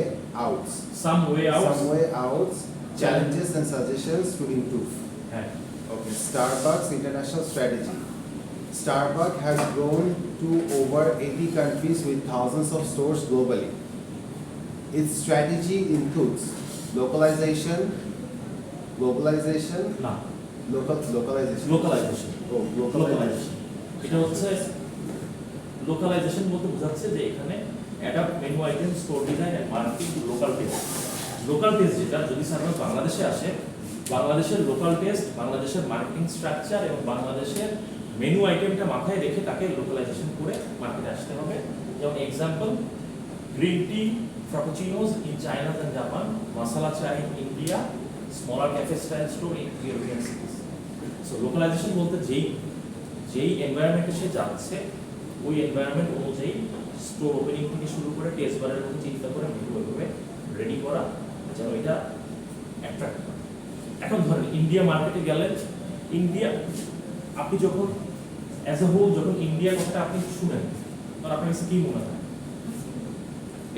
outs, challenges and suggestions to improve. হ্যাঁ, Okay, Starbucks international strategy. Starbucks has grown to over 80 countries with thousands of stores globally. Its strategy includes localization, globalization, না localization. Localization. Oh, localization. এটা হচ্ছে localization বলতে বোঝাচ্ছে যে এখানে adapt menu item, store design and marketing to local taste. Local taste যেটা যদি service বাংলাদেশে আসে, বাংলাদেশের লোকাল টেস্ট, বাংলাদেশের মার্কেটিং স্ট্রাকচার এবং বাংলাদেশের মেনু আইটেমটা মাথায় রেখে তাকে লোকালাইজেশন করে মার্কেটে আসতে হবে। যেমন example, green tea frappuccinos in China and Japan, masala cha in India, smaller cafe style store in European cities. So localisation বলতে যেই এনভায়রনমেন্টে সে যাচ্ছে ওই এনভায়রনমেন্ট অনুযায়ী স্টোর ওপেনিং থেকে শুরু করে টেস্ট বারের মধ্যে চিন্তা করে মেনু ওইভাবে রেডি করা যেন এটা অ্যাট্রাক্ট করে। এখন ধরেন ইন্ডিয়া মার্কেটে গেলেন, ইন্ডিয়া আপনি যখন অ্যাজ এ হোল যখন ইন্ডিয়া কথাটা আপনি শুনেন তখন আপনার কাছে কি মনে হয়?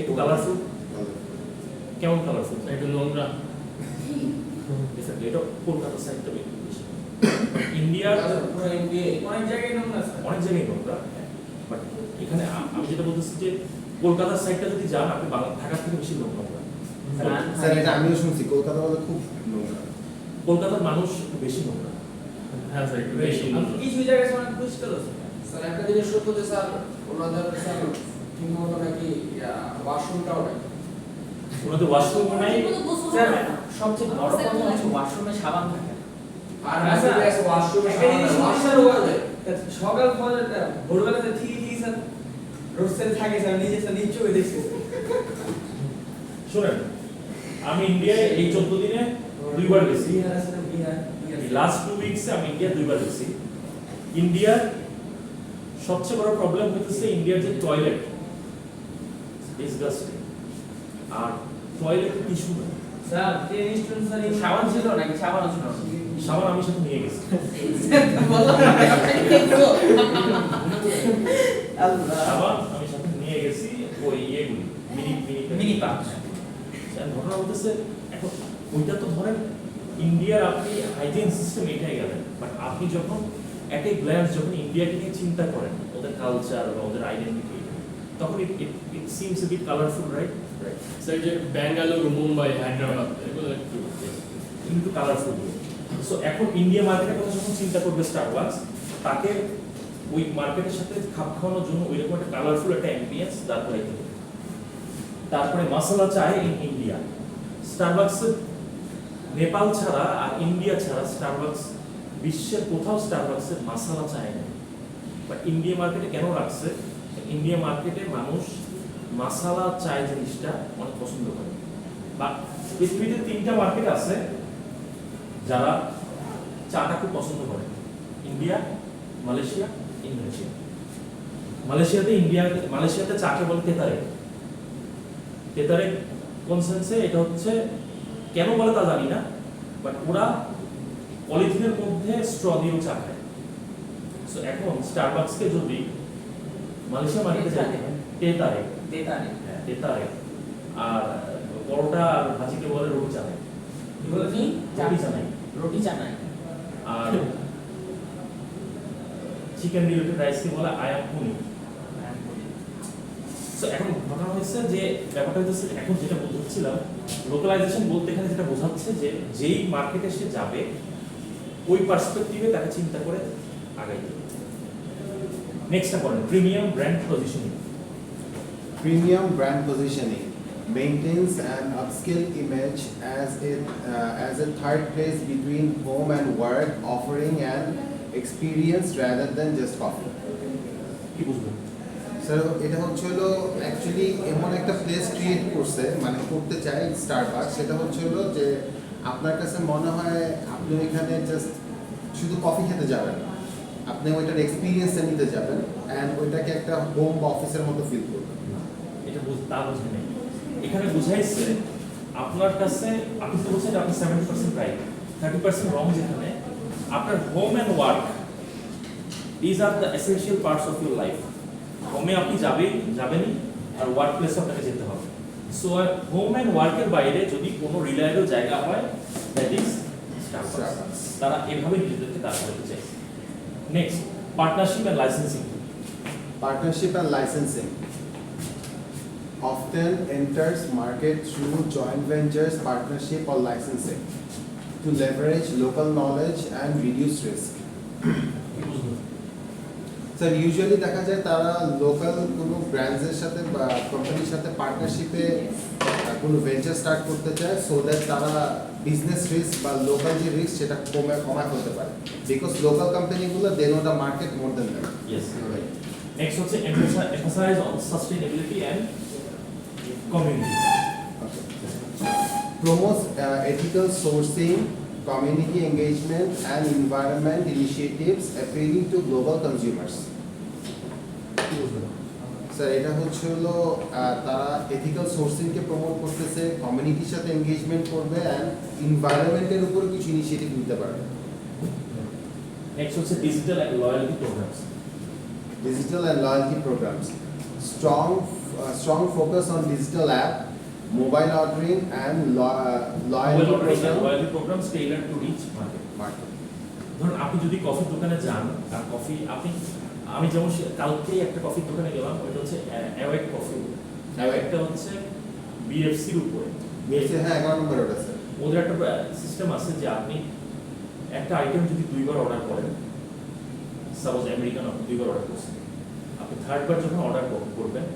একটু কালারফুল, কেমন কালারফুল? একটু নোংরা। এটা কলকাতা সাইডটা বেশি। ইন্ডিয়ার অনেক জায়গায় নোংরা আছে। অনেক জায়গায় নোংরা, বাট এখানে আমি যেটা বলতেছি যে কলকাতার সাইডটা যদি যান আপনি ঢাকা থেকে বেশি নোংরা। স্যার এটা আমিও শুনছি কলকাতা বলে খুব নোংরা। কলকাতার মানুষ একটু বেশি নোংরা। হ্যাঁ স্যার একটু বেশি নোংরা। কিছু জায়গায় অনেক পরিষ্কার আছে। স্যার একটা জিনিস সত্য যে স্যার ওনাদের স্যার ঠিকমতো নাকি ওয়াশরুমটাও নেই। ওনাদের ওয়াশরুম নাই। স্যার সবচেয়ে বড় কথা হচ্ছে ওয়াশরুমে সাবান থাকে না। আর আসলে ওয়াশরুমে একটা জিনিস ওয়াশার পরিষ্কার হয়ে যায়। সকাল ভোরবেলাতে ঠিক স্যার রোড সাইডে থাকে স্যার, নিজে স্যার নিচে হয়ে দেখছি। শুনেন, আমি ইন্ডিয়ায় এই 14 দিনে 2 বার গেছি। লাস্ট 2 উইকসে আমি ইন্ডিয়া 2 বার গেছি। ইন্ডিয়ার সবচেয়ে বড় প্রবলেম হচ্ছে ইন্ডিয়ার যে টয়লেট, ডিসগাস্টিং। আর টয়লেট টিস্যু না। স্যার ট্রেন স্টুডেন্ট স্যার সাবান ছিল নাকি? সাবানও ছিল না। সাবান আমি সাথে নিয়ে গেছি। সাবান আমি সাথে নিয়ে গেছি, ওই ইয়েগুলি মিনি পাক। ঘটনা হতেছে এখন ওইটা তো ধরেন ইন্ডিয়ার আপনি হাইজিন সিস্টেম এটাই গেলেন, বাট আপনি যখন এট এ গ্ল্যান্স যখন ইন্ডিয়াকে নিয়ে চিন্তা করেন, ওদের কালচার বা ওদের আইডেন্টিটি, তখন it seems a bit colourful, right? Sir যে বেঙ্গালুরু মুম্বাই হায়দ্রাবাদ এগুলো একটু কিন্তু কালারফুল। সো এখন ইন্ডিয়া মার্কেটের কথা যখন চিন্তা করবে স্টারবাকস, তাকে ওই মার্কেটের সাথে খাপ খাওয়ানোর জন্য ওই রকম একটা কালারফুল একটা অ্যাম্বিয়েন্স দাঁড় করাইতে হবে। তারপরে মশলা চায় ইন ইন্ডিয়া। স্টারবাকস নেপাল ছাড়া আর ইন্ডিয়া ছাড়া স্টারবাকস বিশ্বের কোথাও স্টারবাকসের মশলা চায় না। বাট ইন্ডিয়া মার্কেটে কেন রাখছে? ইন্ডিয়া মার্কেটে মানুষ মশলা চায় জিনিসটা অনেক পছন্দ করে। বা পৃথিবীতে 3টা মার্কেট আছে যারা চাটা খুব পছন্দ করে: ইন্ডিয়া, মালয়েশিয়া, ইন্দোনেশিয়া। মালয়েশিয়াতে চাকে বলে তেতারে। তেতারে কোন সেন্সে? এটা হচ্ছে কেন বলে তা জানি না, বাট ওরা পলিথিনের মধ্যে স্ট্র দিয়েও চা খায়। সো এখন স্টারবাকসকে যদি মালয়েশিয়া মার্কেটে যায় তেতারে, তেতারে, আর পরোটা আর ভাজিকে বলে রুটি চানাই। রুটি চানাই। আর চিকেন রিলেটেড রাইসকে বলে আয়াম পুনি। সো এখন ঘটনা হচ্ছে যে ব্যাপারটা হচ্ছে এখন যেটা বলছিলাম, লোকালাইজেশন বলতে এখানে যেটা বোঝাচ্ছে যে যেই মার্কেটে সে যাবে ওই পার্সপেক্টিভে তাকে চিন্তা করে আগাইতে হবে। নেক্সটটা পড়েন, premium brand positioning. Premium brand positioning maintains an upscale image as a third place between home and work, offering an experience rather than just coffee. কি বুঝবেন? স্যার এটা হচ্ছে হলো অ্যাকচুয়ালি এমন একটা প্লেস ক্রিয়েট করছে, মানে করতে চাই স্টারবাকস, সেটা হচ্ছে হলো যে আপনার কাছে মনে হয় আপনি এখানে জাস্ট শুধু কফি খেতে যাবেন, আপনি ওইটার এক্সপিরিয়েন্সটা নিতে যাবেন অ্যান্ড ওইটাকে একটা হোম বা অফিসের মতো ফিল করবেন। এটা তা বুঝে নেই। এখানে বুঝাইছে আপনার কাছে, আপনি তো বলছেন আপনি 70% রাইট, 30% রং। যেখানে আপনার home and work, these are the essential parts of your life. হোমে আপনি যাবেনই, আর ওয়ার্ক প্লেসে আপনাকে যেতে হবে। সো হোম অ্যান্ড ওয়ার্কের বাইরে যদি কোনো রিলায়েবল জায়গা হয়, দ্যাট ইজ স্টারবাকস। তারা এভাবে নিজেদেরকে দাঁড় করাতে চাইছে। Next, partnership and licensing. Partnership and licensing often enters market through joint ventures, partnership or licensing to leverage local knowledge and reduce risk. কি বুঝবেন? স্যার ইউজুয়ালি দেখা যায় তারা লোকাল কোনো ব্র্যান্ডসের সাথে বা কোম্পানির সাথে পার্টনারশিপে কোনো ভেঞ্চার স্টার্ট করতে চায়, সো দ্যাট তারা বিজনেস রিস্ক বা লোকাল যে রিস্ক সেটা কমায় ফেলতে পারে, বিকজ লোকাল কোম্পানিগুলো they know the market more than that. Yes, right. Next হচ্ছে emphasize on sustainability and community. Promotes ethical sourcing, community engagement and environment initiatives appealing to global consumers. Sir এটা হচ্ছে হলো তারা এথিক্যাল সোর্সিংকে প্রমোট করতেছে, কমিউনিটির সাথে engagement করবে and এনভায়রনমেন্টের উপর কিছু ইনিশিয়েটিভ নিতে পারবে। নেক্সট হচ্ছে digital and loyalty programs. Digital and loyalty programs. Strong focus on digital app, mobile ordering and loyalty programs tailored to reach market. ধরুন আপনি যদি কফির দোকানে যান, আর কফি আমি যেমন কালকেই একটা কফির দোকানে গেলাম, ওইটা হচ্ছে অ্যাওয়েক কফি। অ্যাওয়েকটা হচ্ছে বিএফসির উপরে। হ্যাঁ 11 নম্বর ওটা স্যার। ওদের একটা সিস্টেম আছে যে আপনি একটা আইটেম যদি 2বার অর্ডার করেন, সাপোজ আমেরিকান আপনি 2বার অর্ডার করছেন, আপনি 3rd বার যখন অর্ডার করবেন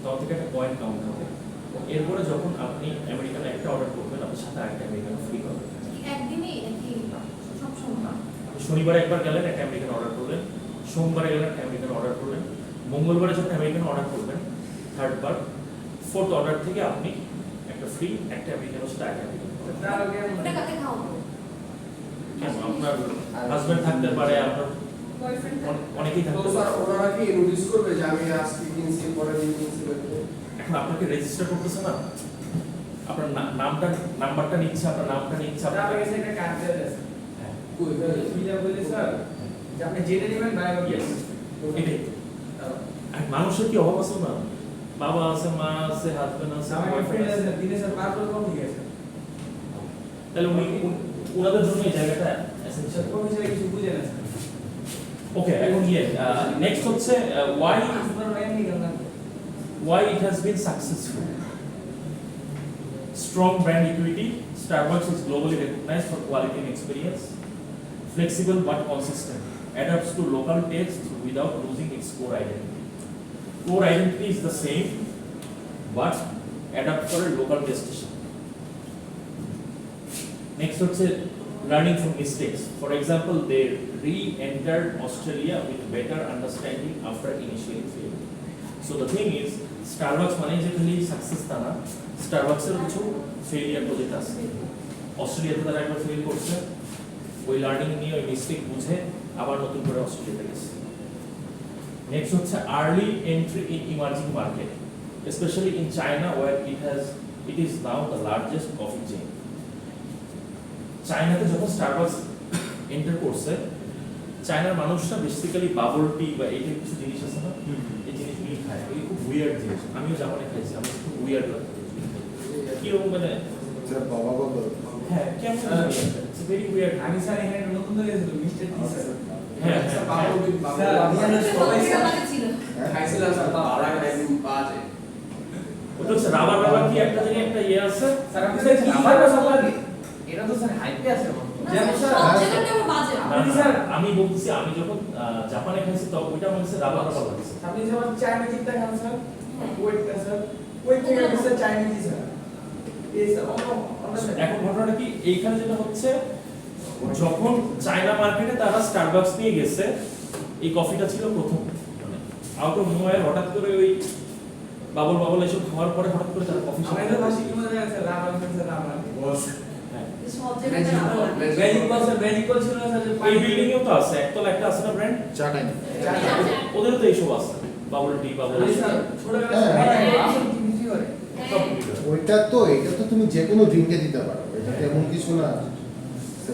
তখন থেকে একটা পয়েন্ট কাউন্ট হবে। এরপরে যখন আপনি আমেরিকান একটা অর্ডার করবেন, আপনার সাথে একটা আমেরিকান ফ্রি পাবেন। একদিনই নাকি সব সময়? আপনি শনিবারে একবার গেলেন, একটা আমেরিকান অর্ডার করলেন, সোমবারে গেলেন, একটা আমেরিকান অর্ডার করলেন, মঙ্গলবারে যখন আমেরিকান অর্ডার করবেন 3rd বার, 4th অর্ডার থেকে আপনি একটা ফ্রি, একটা আমেরিকানের সাথে একটা আমেরিকান তার আগে ওটা কাকে খাওয়াবো? আপনার হাজবেন্ড থাকতে পারে, আপনার বয়ফ্রেন্ড? অনেকেই তো থাকতে স্যার পারে। ওনারা কি নোটিস করবে যে আমি আজকে কিনছি পরের দিন কিনছি বলতে? এখন আপনাকে রেজিস্টার করতেছে না, আপনার নাম্বারটা নিচ্ছে, আপনার নামটা নিচ্ছে, তার আপনার কাছে একটা কার্ড দেওয়া আছে। হ্যাঁ, কই সুবিধা বলে স্যার যে আপনি জেনে নেবেন ভাই yes, এটাই। আর মানুষের কি অভাব আছে না? বাবা আছে, মা আছে, হাজবেন্ড আছে, আমার boyfriend ফ্রেন্ড আছে। আছে দিনে স্যার 5 বার কম ঠিক আছে। তাহলে ওনাদের জন্য এই জায়গাটা স্যার এসেনশিয়াল। কোন হিসেবে কিছু বুঝে না স্যার। ওকে, এখন নেক্সট হচ্ছে why আপনার ভাই এমনি কেন না? it has been successful. Strong brand equity. Starbucks is globally recognized for quality and experience. Flexible but consistent. Adapts to local tastes without losing its core identity. Core identity is the same, but adapt for a local taste. Next, what's it? Learning from mistakes. For example, they re-entered Australia with better understanding after initially failing. So the thing is, Starbucks মানে যে খালি success তা না, স্টারবাকসের কিছু failure project আছে। অস্ট্রেলিয়াতে তারা একবার ফেল করছে, ওই লার্নিং নিয়ে ওই মিস্টেক বুঝে আবার নতুন করে অস্ট্রেলিয়াতে গেছে। নেক্সট হচ্ছে early entry in emerging market, specially in China where it is now the largest coffee chain. চায়নাতে যখন স্টারবাকস এন্টার করছে, চায়নার মানুষরা বেসিক্যালি বাবল টি বা এই কিছু জিনিস আছে না, এই জিনিসগুলি খায়। এই খুব উইয়ার্ড জিনিস, আমিও জাপানে খাইছি, আমার খুব উইয়ার্ড লাগে। কিরকম মানে বাবা বাবা হ্যাঁ কেমন ইটস ভেরি উইয়ার্ড। আমি স্যার এখানে নতুন করে মিস্টার টি স্যার হ্যাঁ স্যার হ্যাঁ ছিল খাইছিলাম স্যার তা আর একদিন বাজে ওটা হচ্ছে রাবার রাবার কি একটা জায়গায় একটা ইয়ে আছে। স্যার আপনি স্যার কি আমার খাবার কাছে সবার লাগে এটা তো স্যার হাইপে আছে যেমন স্যার সব জায়গাতে আমার বাজে না, না, স্যার আমি বলতেছি আমি যখন জাপানে খাইছি তখন ওইটা আমার কাছে রাবার রাবার লাগছে। আপনি যেমন চাইনিজটা খান স্যার ওয়েটটা স্যার ওয়েট থেকে স্যার চাইনিজ স্যার এই স্যার এখন ঘটনাটা কি এইখানে যেটা হচ্ছে, যখন চায়না মার্কেটে তারা স্টারবাকস নিয়ে গেছে, এই কফিটা ছিল প্রথম, মানে আউট অফ নোয়ার হঠাৎ করে ওই বাবল বাবল এসব খাওয়ার পরে হঠাৎ করে তারা কফি আমাদের ভাষী কি মনে আছে রাবার স্যার রাবার বস হ্যাঁ সব জায়গাতে আমার লাগে ম্যাজিক স্যার ম্যাজিক ছিল না স্যার এই বিল্ডিং এও তো আছে, একতলা একটা আছে না ব্র্যান্ড, চাটাই ওদেরও তো এইসব আছে, বাবল টি বাবল স্যার ছোটবেলা আসলে কি বুঝি করে সব কিছু। ওইটা তো এটা তো তুমি যে কোনো ড্রিঙ্কে দিতে পারো, এটা তেমন কিছু না।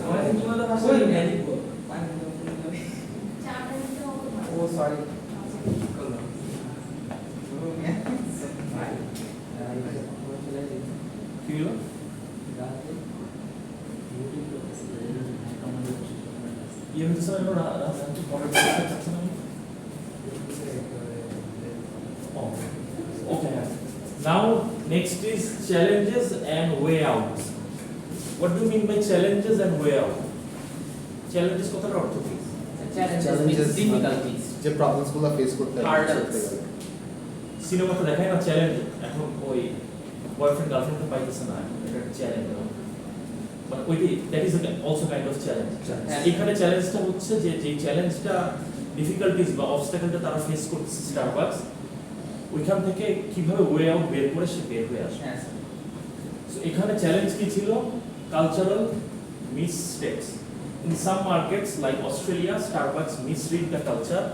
আমাদের তোমাদের ভাষা ম্যাজিক বল পানি চাটা দিতে হবে ও সরি কি হলো? ইয়ে হচ্ছে স্যার এগুলো রাজধানী পরের বছর চাচ্ছে না। Okay. Now next is challenges and way out. What do you mean by challenges and way out? Challenges কথাটার অর্থ কি? চ্যালেঞ্জেস মিন্স ডিফিকাল্টিজ যে প্রবলেমসগুলো ফেস করতে হবে Hurdles. সিনেমাতে দেখায় না চ্যালেঞ্জ, এখন ওই বয়ফ্রেন্ড গার্লফ্রেন্ডকে পাইতেছে না, এটা চ্যালেঞ্জ। বাট ওইটি that is also kind of challenge. এখানে চ্যালেঞ্জটা হচ্ছে যে যেই চ্যালেঞ্জটা ডিফিকাল্টিজ বা অবস্টাকেলটা তারা ফেস করছে স্টারবাকস, ওইখান থেকে কিভাবে ওয়ে আউট বের করে সে বের হয়ে আসে। হ্যাঁ স্যার So এখানে চ্যালেঞ্জ কি ছিল? Cultural মিসটেকস। In some markets like Australia, Starbucks misread the culture,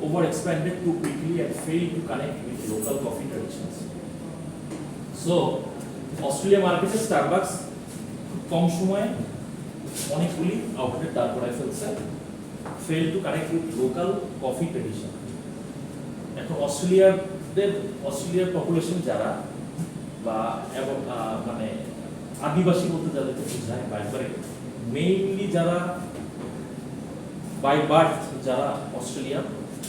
overexpanded too quickly and failed to connect with local coffee traditions. So, Australia market Starbucks কম সময়ে অনেকগুলি আউটলেট দাঁড় করায় ফেলছে, failed to connect with local coffee tradition. এখন অস্ট্রেলিয়ার population যারা বা এবং মানে আদিবাসী বলতে যাদেরকে বোঝায় বা একবারে মেইনলি যারা বাই বার্থ যারা অস্ট্রেলিয়ান,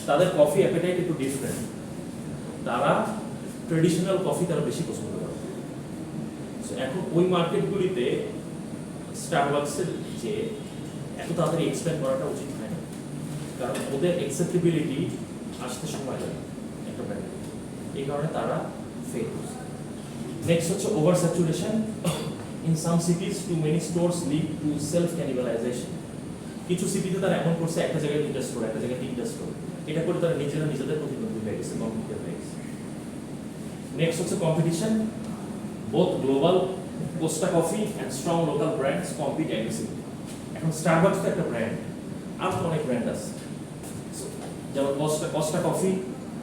তাদের কফি অ্যাপেটাইট একটু ডিফারেন্ট। তারা ট্রেডিশনাল কফি তারা বেশি পছন্দ করে। সো এখন ওই মার্কেটগুলিতে স্টারবাকসের যে এত তাড়াতাড়ি এক্সপ্যান্ড করাটা উচিত হয় না, কারণ ওদের অ্যাকসেপ্টেবিলিটি আসতে সময় লাগে একটা ব্র্যান্ডে, এই কারণে তারা ফেল করছে। নেক্সট হচ্ছে over saturation. In some cities, too many stores lead to self-cannibalization. কিছু সিটিতে তারা এমন করছে একটা জায়গায় দুইটা স্টোর, একটা জায়গায় তিনটা স্টোর, এটা করে তারা নিজেদের প্রতিদ্বন্দ্বী হয়ে গেছে, কম্পিটিটর হয়ে গেছে। নেক্সট হচ্ছে competition. Both global Costa coffee and strong local brands compete aggressively. এখন স্টারবাকস তো একটা ব্র্যান্ড, আর তো অনেক ব্র্যান্ড আছে, যেমন কোস্টা কফি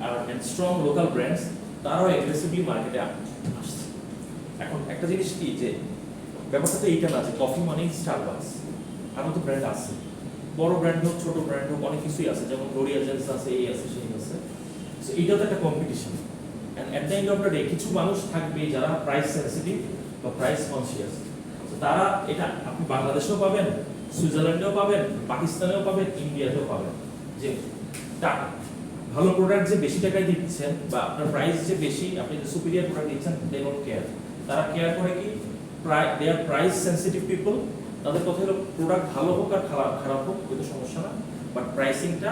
আর অ্যান্ড স্ট্রং লোকাল ব্র্যান্ডস, তারাও অ্যাগ্রেসিভলি মার্কেটে আসছে। এখন একটা জিনিস কি যে ব্যাপারটা তো এইটা না যে কফি মানেই স্টারবাকস, আরও তো ব্র্যান্ড আছে, বড় ব্র্যান্ড হোক ছোট ব্র্যান্ড হোক অনেক কিছুই আছে, যেমন লোরি এজেন্স আছে, এই আছে সেই আছে। সো এইটাও তো একটা competition. And at the end of the day কিছু মানুষ থাকবে যারা প্রাইস সেন্সিটিভ বা প্রাইস কনসিয়াস, তারা এটা আপনি বাংলাদেশেও পাবেন, সুইজারল্যান্ডেও পাবেন, পাকিস্তানেও পাবেন, ইন্ডিয়াতেও পাবেন, যে টাকা ভালো প্রোডাক্ট যে বেশি টাকায় দিচ্ছেন বা আপনার প্রাইস যে বেশি, আপনি যে সুপিরিয়র প্রোডাক্ট দিচ্ছেন, দে ডোন্ট কেয়ার, তারা কেয়ার করে কি দে আর প্রাইস সেনসিটিভ পিপল, তাদের কথা হলো প্রোডাক্ট ভালো হোক আর খারাপ হোক ওই তো সমস্যা না, বাট প্রাইসিংটা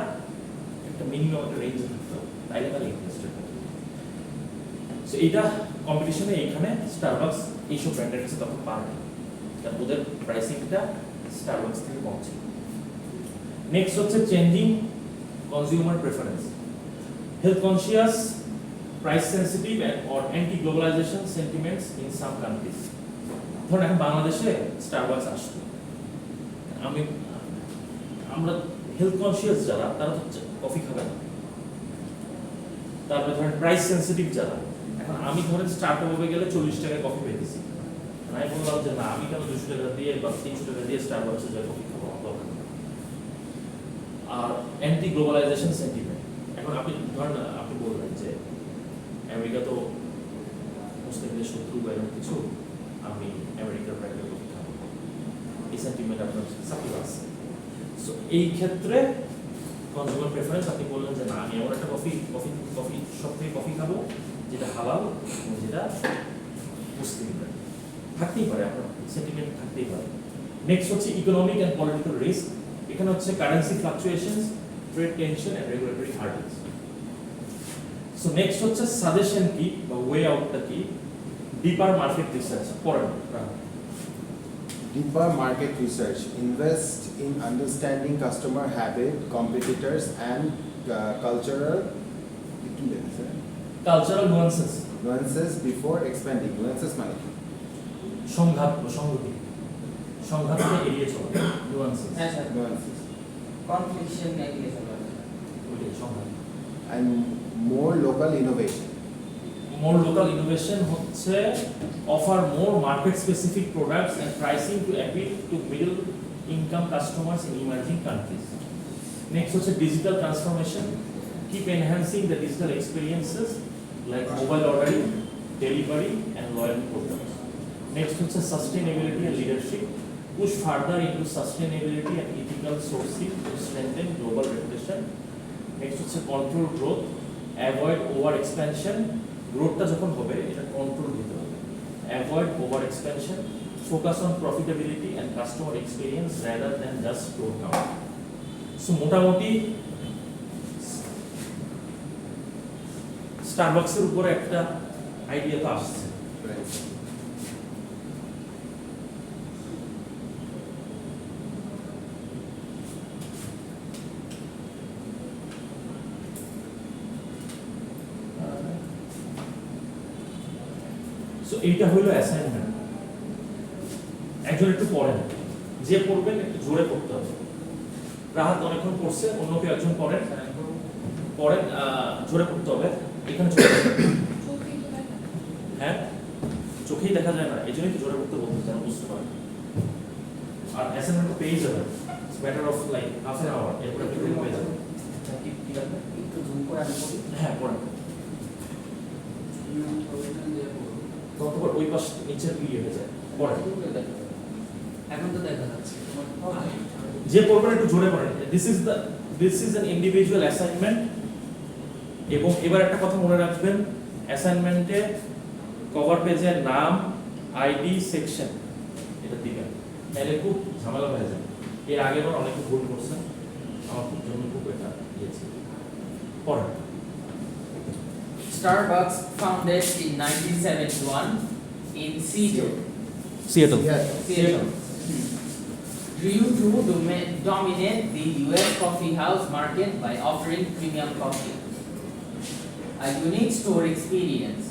একটা মিনিমাম একটা রেঞ্জে থাকতে হবে, তাইলে তারা ইন্টারেস্টেড হবে। সো এইটা কম্পিটিশনে এইখানে স্টারবাকস এইসব ব্র্যান্ডের কাছে তখন পারবে, কারণ ওদের প্রাইসিংটা স্টারবাকস থেকে কম ছিল। নেক্সট হচ্ছে changing consumer preference, health conscious, price sensitive or anti-globalization sentiments in some countries. ধরুন এখন বাংলাদেশে স্টারবাকস আসতো, আমরা হেলথ কনসিয়াস যারা তারা তো কফি খাবে না, তারপরে ধরেন প্রাইস সেনসিটিভ যারা, এখন আমি ধরেন স্টারবাকসে গেলে 40 টাকায় কফি পেয়েছি, আমি বললাম যে না আমি কেন 200 টাকা দিয়ে বা 300 টাকা দিয়ে স্টারবাকসে যাই কফি খাবো, আমার দরকার নেই। আর অ্যান্টি গ্লোবালাইজেশন সেন্টিমেন্ট, এখন আপনি ধরেন আপনি বলবেন যে আমেরিকা তো মুসলিমদের শত্রু বা এরকম কিছু, আমি আমেরিকার ব্র্যান্ডের কফি খাবো, এই সেন্টিমেন্ট আপনার সাপোর্ট আছে। সো এই ক্ষেত্রে কনজিউমার প্রেফারেন্স আপনি বললেন যে না আমি এমন একটা কফি সব থেকে কফি খাবো যেটা হালাল এবং যেটা মুসলিম ব্র্যান্ড, থাকতেই পারে আপনার সেন্টিমেন্ট থাকতেই পারে। নেক্সট হচ্ছে ইকোনমিক অ্যান্ড পলিটিক্যাল রিস্ক, এখানে হচ্ছে currency ফ্লাকচুয়েশনস, trade tension and regulatory hurdles. So next হচ্ছে সাজেশন কি বা ওয়ে আউটটা কি, ডিপার মার্কেট রিসার্চ পড়েন। Deeper market research, invest in understanding customer habit, competitors and cultural nuances nuances before expanding. Nuances মানে কি? সংঘাত বা সংগতি, সংঘাতকে এড়িয়ে চলা, nuances হ্যাঁ স্যার, Nuances. কনফ্লিকশন এগুলো সব ওইটাই সংঘাত। And more local innovation. More local innovation হচ্ছে offer more market specific products and pricing to appeal to middle income customers in emerging countries. Next হচ্ছে digital transformation, keep enhancing the digital experiences like mobile ordering, delivery and loyalty programs. Next হচ্ছে sustainability and leadership, push further into sustainability and ethical sourcing to strengthen global reputation. Next হচ্ছে control growth, avoid over expansion, গ্রোথটা যখন হবে এটা control দিতে হবে, avoid over expansion, focus on profitability and customer experience rather than just store count. So মোটামুটি স্টারবাকসের উপরে একটা আইডিয়া তো আসছে। সো এইটা হলো অ্যাসাইনমেন্ট, একজন একটু পড়েন, যে পড়বেন একটু জোরে পড়তে হবে। রাহাত অনেকক্ষণ পড়ছে, অন্য কেউ একজন পড়েন, জোরে পড়তে হবে। এখানে হ্যাঁ চোখেই দেখা যায় না, এই জন্যই তো জোরে পড়তে বলতে যেন বুঝতে পারেন। আর অ্যাসাইনমেন্ট পেয়ে যাবেন, it's matter of like half an hour, এরপরে একটু পেয়ে যাবেন। কি লাগবে? একটু জুম করে আমি বলি। হ্যাঁ পড়েন, ততবার ওই পাশ নিচের ইয়ে হয়ে যায়, পড়েন। এখন তো দেখা যাচ্ছে যে পড়বেন একটু জোরে পড়েন। This is an individual assignment. এবং এবার একটা কথা মনে রাখবেন, অ্যাসাইনমেন্টে কভার পেজের নাম, আইডি, সেকশন এটা দিবেন, তাহলে খুব ঝামেলা হয়ে যায়। এর আগেবার অনেকে ভুল করছেন, আমার খুব জন্য খুব এটা দিয়েছে। পড়েন। Starbucks founded in 1971 in Seattle. Seattle. Grew to dominate the US coffee house market by offering premium coffee, a unique store experience,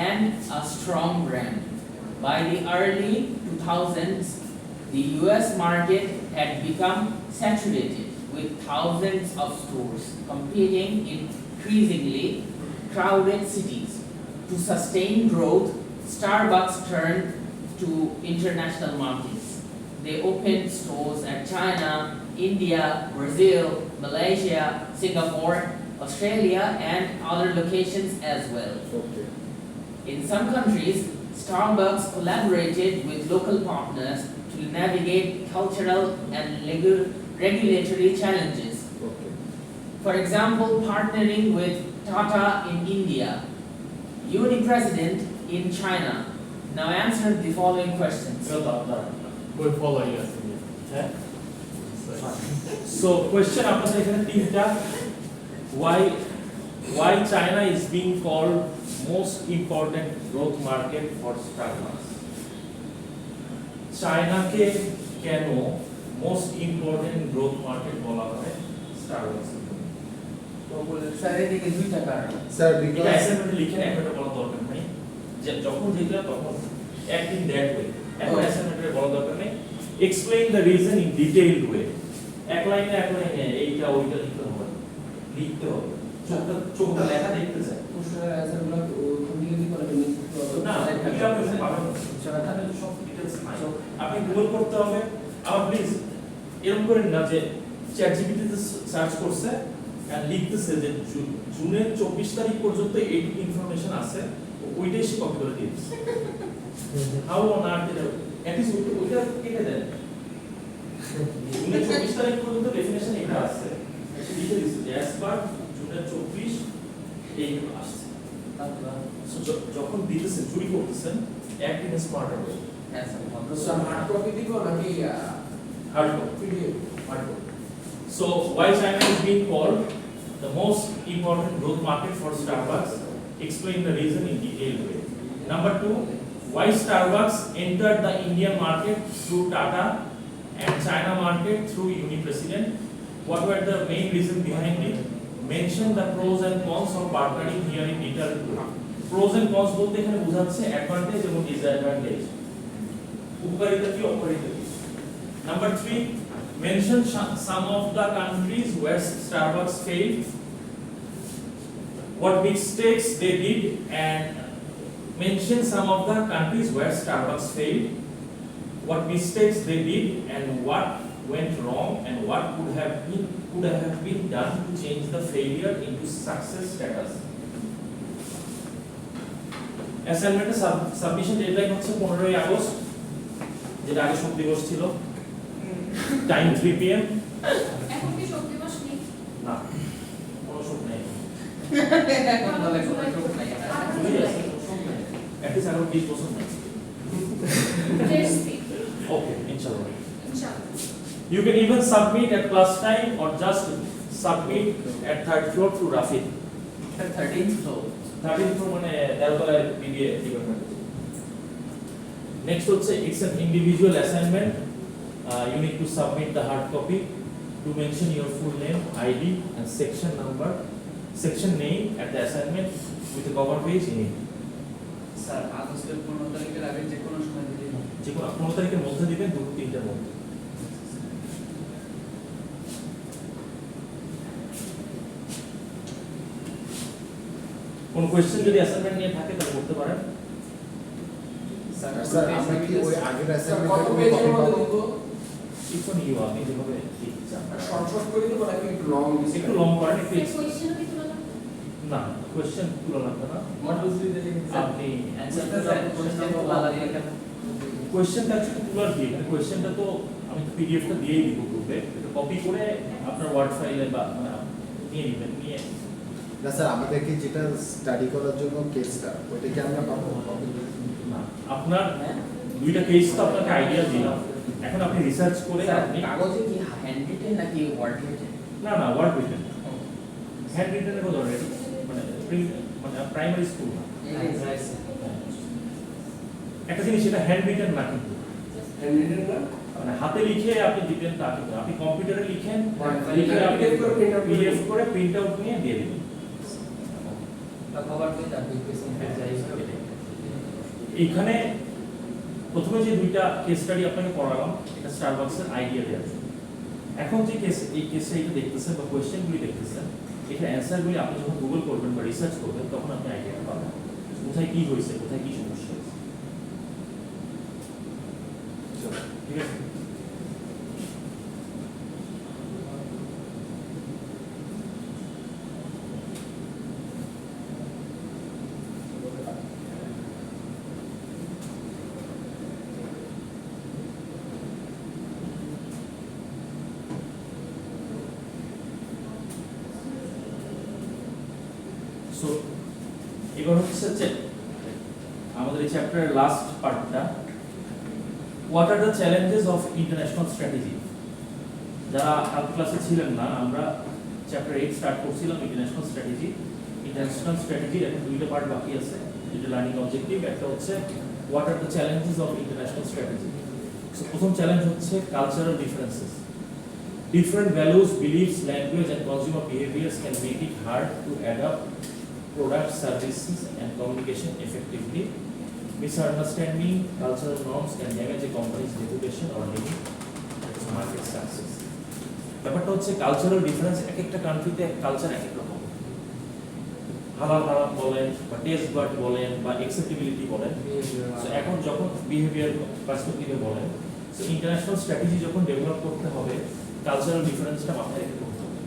and a strong brand. By the early 2000s, the US market had become saturated with thousands of stores competing in increasingly crowded cities. To sustain growth, Starbucks turned to international markets. They opened stores at China, India, Brazil, Malaysia, Singapore, Australia, and other locations as well. Okay. In some countries, Starbucks collaborated with local partners to navigate cultural and regulatory challenges. Okay. For example, partnering with Tata in India, Uni President in China, Now answer the following questions. বই ফলোই আছে হ্যাঁ So question আপনাদের এখানে তিনটা why China is being called most important growth market for Starbucks China কে কেন most important growth market বলা হয় Starbucks তো বলে স্যার এদিকে দুইটা কারণ স্যার এটা বিকজ অ্যাসাইনমেন্টে লিখে না এটা বলা দরকার নেই যে যখন যেটা তখন act in that way এখন অ্যাসাইনমেন্টে বলা দরকার নেই explain the reason in detailed way এক লাইনে এইটা ওইটা লিখতে হবে চোখটা লেখা দেখতে চাই কোশ্চেনের অ্যান্সারগুলো কোন দিকে কি করে নিতে না এটা আপনি পাবেন না এখানে তো সব ডিটেইলস নাই আপনি গুগল করতে হবে আর প্লিজ এরকম করেন না যে চ্যাট জিপিটিতে সার্চ করছে আর লিখতেছে যে জুনের 24 তারিখ পর্যন্ত এই ইনফরমেশন আছে ওইটাই সে কপি করে দিয়েছে how on earth at is ওইটা কেটে দেন জুনের 24 তারিখ পর্যন্ত ডেফিনেশন এটা আছে লিখে দিয়েছে যে অ্যাজ পার জুনের 24 এই আসছে যখন দিতেছেন চুরি করতেছেন অ্যাক্ট ইন স্মার্টার ওয়ে হ্যাঁ স্যার স্যার হার্ড কপি দিব নাকি hard copy PDF So why China is being called the most important growth market for Starbucks? Explain the reason in detailed way. Number 2, why Starbucks entered the Indian market through Tata and China market through Uni-President? What were the main reason behind it? Mention the pros and cons of partnering here in detail. Pros and cons বলতে এখানে বোঝাচ্ছে advantage এবং disadvantage. উপকারিতা কি অপকারিতা কি? Number 3, mention some of the countries where Starbucks failed, what mistakes they did, and mention some of the countries where Starbucks failed, what mistakes they did, and what went wrong, and what could have been done to change the failure into success status. Assignment submission deadline হচ্ছে 15 August, যেটা আগে শোক দিবস ছিল। Time 3 p.m. এখন কি শোক দিবস নেই? না কোনো শোক নেই বলে কোনো শোক নাই at least আরো 20 বছর নেই okay inshallah you can even submit at class time or just submit at third floor to Rafi 13th floor 13th floor মানে 13 তলায় BBA ডিপার্টমেন্ট next হচ্ছে it's an individual assignment you need to submit the hard copy to mention your full name, ID and section name at the assignment with the cover page in it. Sir আগস্টের 15 তারিখের আগে যে কোনো সময় দিলেই হবে যে কোনো 15 তারিখের মধ্যে দিবেন 2-3টার মধ্যে কোন কোশ্চেন যদি অ্যাসাইনমেন্ট নিয়ে থাকে তাহলে করতে পারেন স্যার আমরা কি ওই আগের কত অ্যাসাইনমেন্টে পেজের মধ্যে দিব এখন ইউ আপনি যেভাবে ঠিক চান শর্ট শর্ট করে দিব নাকি একটু লং একটু লং করেন একটু কোয়েশ্চেনও কি তুলে দাও? না কোশ্চেন তুলো লাগবে না what was the আপনি answer to that question তো আলাদা কেন কোশ্চেনটা অ্যাকচুয়ালি তুলার দিয়ে মানে কোশ্চেনটা তো আমি পিডিএফটা দিয়েই দিব গ্রুপে এটা কপি করে আপনার ওয়ার্ড ফাইলে বা মানে নিয়ে নেবেন নিয়ে না স্যার আমাদেরকে যেটা স্টাডি করার জন্য কেসটা ওইটা কি আমরা পাবো না আপনার দুইটা কেস তো আপনাকে আইডিয়া দিলাম এখন আপনি রিসার্চ করে আপনি কাগজে কি হ্যান্ড রিটেন নাকি ওয়ার্ড রিটেন না না ওয়ার্ড রিটেন হ্যান্ড রিটেনের কথা অলরেডি মানে মানে প্রাইমারি স্কুল না একটা জিনিস এটা হ্যান্ড রিটেন না কিন্তু হ্যান্ড রিটেন না মানে হাতে লিখে আপনি দিবেন তা কিন্তু আপনি কম্পিউটারে লিখেন হ্যাঁ, লিখে আপনি PDF করে print out করে পিডিএফ করে প্রিন্ট আউট নিয়ে দিয়ে দিবেন বা কভার পেজ আর ডিসক্রিপশন পেজ যাই হবে এইখানে প্রথমে যে দুইটা কেস স্টাডি আপনাকে পড়ালাম এটা স্টারবাকসের আইডিয়া দেওয়ার জন্য এখন যে কেস এই কেসটা এটা দেখতেছেন বা কোয়েশ্চেনগুলি দেখতেছেন এটা অ্যান্সারগুলি আপনি যখন গুগল করবেন বা রিসার্চ করবেন তখন আপনি আইডিয়াটা পাবেন কোথায় কি হয়েছে কোথায় কি সমস্যা হয়েছে ঠিক আছে সো এবার হচ্ছে যে আমাদের এই চ্যাপ্টারের লাস্ট পার্টটা, what are the challenges of international strategy. যারা কাল ক্লাসে ছিলেন না, আমরা চ্যাপ্টার 8 স্টার্ট করছিলাম ইন্টারন্যাশনাল স্ট্র্যাটেজি। ইন্টারন্যাশনাল স্ট্র্যাটেজির এখন দুইটা পার্ট বাকি আছে, দুইটা লার্নিং অবজেক্টিভ। একটা হচ্ছে what are the challenges of international strategy. So প্রথম চ্যালেঞ্জ হচ্ছে cultural differences. Different values, beliefs, language and consumer behaviors can make it hard to adapt products, services and communication effectively. Misunderstanding cultural norms can damage a company's reputation or limit its market success. ব্যাপারটা হচ্ছে cultural difference, এক একটা কান্ট্রিতে culture এক এক রকম। হালাল হারাম বলেন বা টেস্ট বাড বলেন বা অ্যাকসেপ্টেবিলিটি বলেন, সো এখন যখন বিহেভিয়ার পার্সপেক্টিভে বলেন, সো ইন্টারন্যাশনাল স্ট্র্যাটেজি যখন ডেভেলপ করতে হবে কালচারাল ডিফারেন্সটা মাথায় রেখে করতে হবে।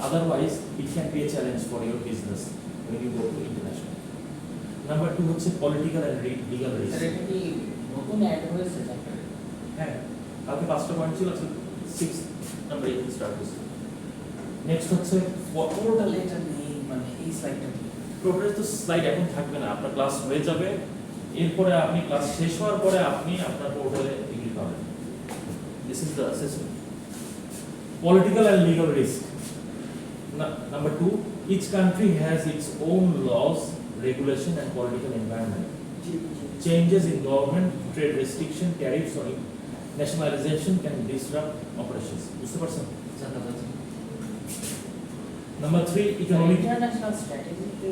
Otherwise it can be a challenge for your business when you go to international. Number 2 হচ্ছে political and legal risk. Sir এটা কি নতুন অ্যাড হয়েছে চ্যাপ্টারে? হ্যাঁ, কালকে 5টা পয়েন্ট ছিল, 6 নাম্বার 8 স্টার্ট হয়েছে। নেক্সট হচ্ছে পোর্টাল, এটা নেই মানে এই স্লাইডটা নেই। প্রোগ্রেস তো স্লাইড এখন থাকবে না, আপনার ক্লাস হয়ে যাবে, এরপরে আপনি ক্লাস শেষ হওয়ার পরে আপনি আপনার পোর্টালে এগুলি পাবেন। This is the assessment. Political and legal risk. Number 2, each country has its own laws, regulation and political environment. Changes in government, trade restriction, tariffs or nationalization can disrupt operations. বুঝতে পারছেন? Number 3, economic. ইন্টারন্যাশনাল স্ট্র্যাটেজিতে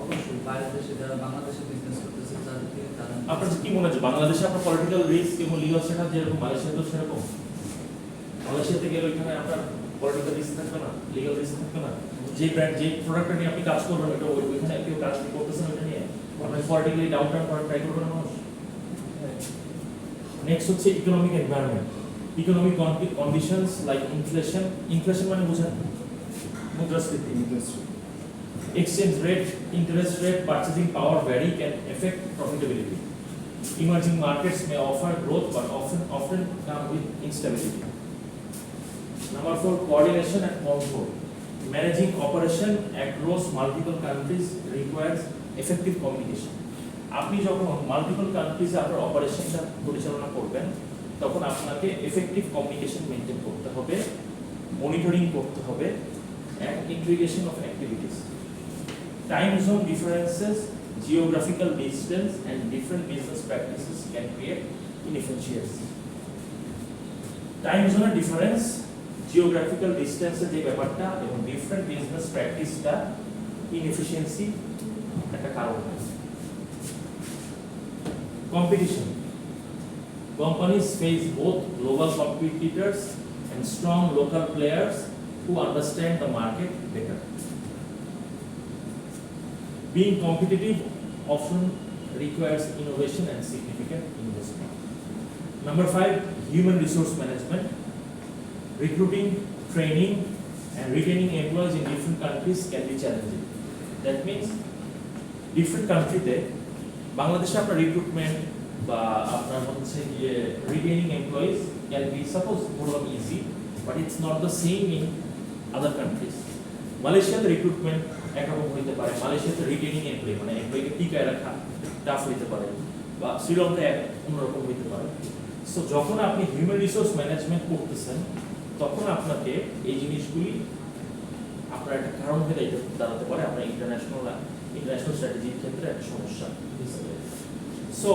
অবশ্যই বাইরের দেশে যারা বাংলাদেশে business করতেছে তাদেরকে তারা আপনার কি মনে হচ্ছে বাংলাদেশে আপনার পলিটিক্যাল রিস্ক এবং লিগাল সেটআপ যেরকম মালয়েশিয়াতেও সেরকম? মালয়েশিয়াতে গেলে ওইখানে আপনার পলিটিক্যাল রিস্ক থাকবে না, লিগাল রিস্ক থাকবে না। যে ব্র্যান্ড যে প্রোডাক্টটা নিয়ে আপনি কাজ করবেন এটা ওইখানে কেউ কাজ করতেছেন ওইটা নিয়ে, আপনি পলিটিক্যালি ডাউন টাউন করার ট্রাই করবেন না মানুষ। নেক্সট হচ্ছে economic environment. Economic conditions like inflation, inflation মানে বুঝেন মুদ্রাস্ফীতি, exchange rate, interest rate, purchasing power vary can affect profitability. Emerging markets may offer growth but often come with instability. Number 4, coordination and control. Managing operation across multiple countries requires effective communication. আপনি যখন multiple কান্ট্রিজে আপনার অপারেশনটা পরিচালনা করবেন তখন আপনাকে effective communication maintain করতে হবে, মনিটরিং করতে হবে and integration of activities. Time zone differences, geographical distance and different business practices can create inefficiency. Time zone difference, geographical distance যে ব্যাপারটা এবং different business practiceটা inefficiency একটা কারণ। Competition. Companies face both global competitors and strong local players who understand the market better. Being competitive often requires innovation and significant investment. Number 5, human resource management. Recruiting, training, and retaining employees in different countries can be challenging. That means different country te Bangladesh আপনার recruitment বা আপনার হচ্ছে যে retaining employees can be suppose more easy, but it's not the same in other countries. মালয়েশিয়াতে recruitment একরকম হইতে পারে, মালয়েশিয়াতে রিটেনিং এমপ্লয়ি মানে এমপ্লয়িকে টিকায় রাখা টাফ হইতে পারে, বা শ্রীলঙ্কায় অন্যরকম হইতে পারে। সো যখন আপনি হিউম্যান রিসোর্স ম্যানেজমেন্ট করতেছেন তখন আপনাকে এই জিনিসগুলি আপনার একটা কারণ হয়ে দাঁড়াতে পারে আপনার ইন্টারন্যাশনাল স্ট্র্যাটেজির ক্ষেত্রে একটা সমস্যা হিসেবে। সো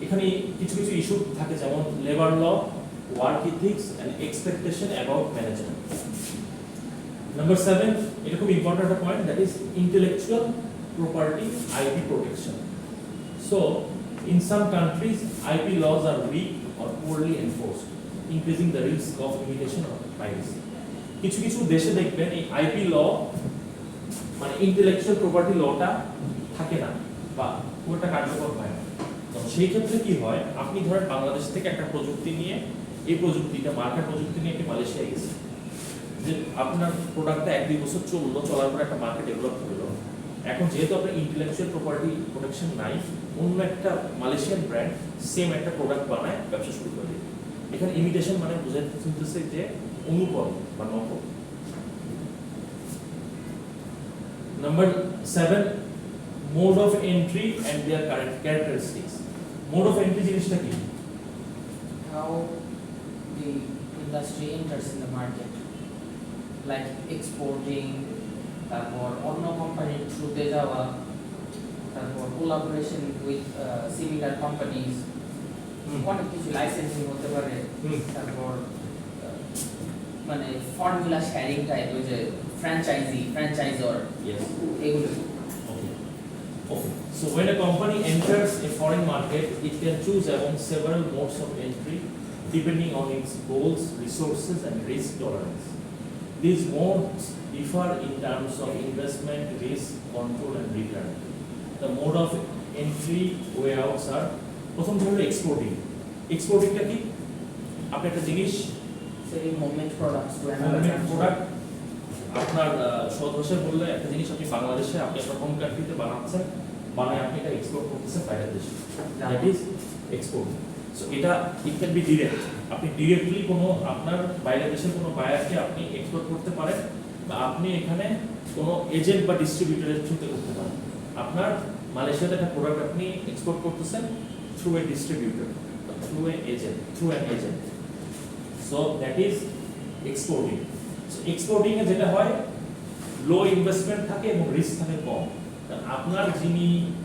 এখানে কিছু কিছু ইস্যু থাকে যেমন labour law, work ethics and expectation about management. Number 7, এটা খুব ইম্পর্টেন্ট একটা point, that is intellectual property IP protection. So in some countries IP laws are weak or poorly enforced, increasing the risk of limitation of privacy. কিছু কিছু দেশে দেখবেন এই IP law মানে intellectual property lawটা থাকে না বা ওটা কার্যকর হয় না। তো সেই ক্ষেত্রে কি হয়, আপনি ধরেন বাংলাদেশ থেকে একটা প্রযুক্তি নিয়ে এই প্রযুক্তিটা মার্কেট প্রযুক্তি নিয়ে একটি মালয়েশিয়ায় গেছে, যে আপনার প্রোডাক্টটা 1-2 বছর চলার পর একটা মার্কেট ডেভেলপ হলো। এখন যেহেতু আপনার ইন্টেলেকচুয়াল প্রপার্টি প্রোটেকশন নাই, অন্য একটা মালয়েশিয়ান ব্র্যান্ড সেম একটা প্রোডাক্ট বানায় ব্যবসা শুরু করে দিল। এখানে ইমিটেশন মানে বুঝাইতেছে যে অনুকরণ বা নকল। Number 7, mode of entry and their characteristics. Mode of entry জিনিসটা কি? How the industry enters in the market, like exporting, তারপর অন্য কোম্পানির থ্রুতে যাওয়া, তারপর কোলাবোরেশন উইথ সিমিলার কোম্পানিজ, অনেক কিছু লাইসেন্সিং হতে পারে, তারপর মানে ফর্মুলা শেয়ারিং টাইপ, ওই যে ফ্র্যাঞ্চাইজর, Yes. এগুলো। Okay. So when a company enters a foreign market, it can choose among several modes of entry depending on its goals, resources, and risk tolerance. These modes differ in terms of investment, risk, control, and return. The mode of entry wayouts are প্রথম হলো exporting. এক্সপোর্টিংটা কি? আপনি একটা জিনিস selling homemade products to another homemade country. Product আপনার সহজ ভাষায় বললে একটা জিনিস আপনি বাংলাদেশে আপনি আপনার হোম কান্ট্রিতে বানাচ্ছেন, বানায় আপনি এটা এক্সপোর্ট করতেছেন বাইরের দেশে, দ্যাট ইজ এক্সপোর্ট। সো এটা ইট ক্যান বি ডিরেক্ট, আপনি ডিরেক্টলি কোনো আপনার বাইরের দেশের কোনো বায়ারকে আপনি এক্সপোর্ট করতে পারেন, বা আপনি এখানে কোনো এজেন্ট বা ডিস্ট্রিবিউটরের থ্রুতে করতে পারেন। আপনার মালয়েশিয়াতে একটা প্রোডাক্ট আপনি এক্সপোর্ট করতেছেন through a distributor, through a agent, through an agent. So that is exporting. Exporting এ যেটা হয় লো ইনভেস্টমেন্ট থাকে এবং রিস্ক থাকে কম। কারণ আপনার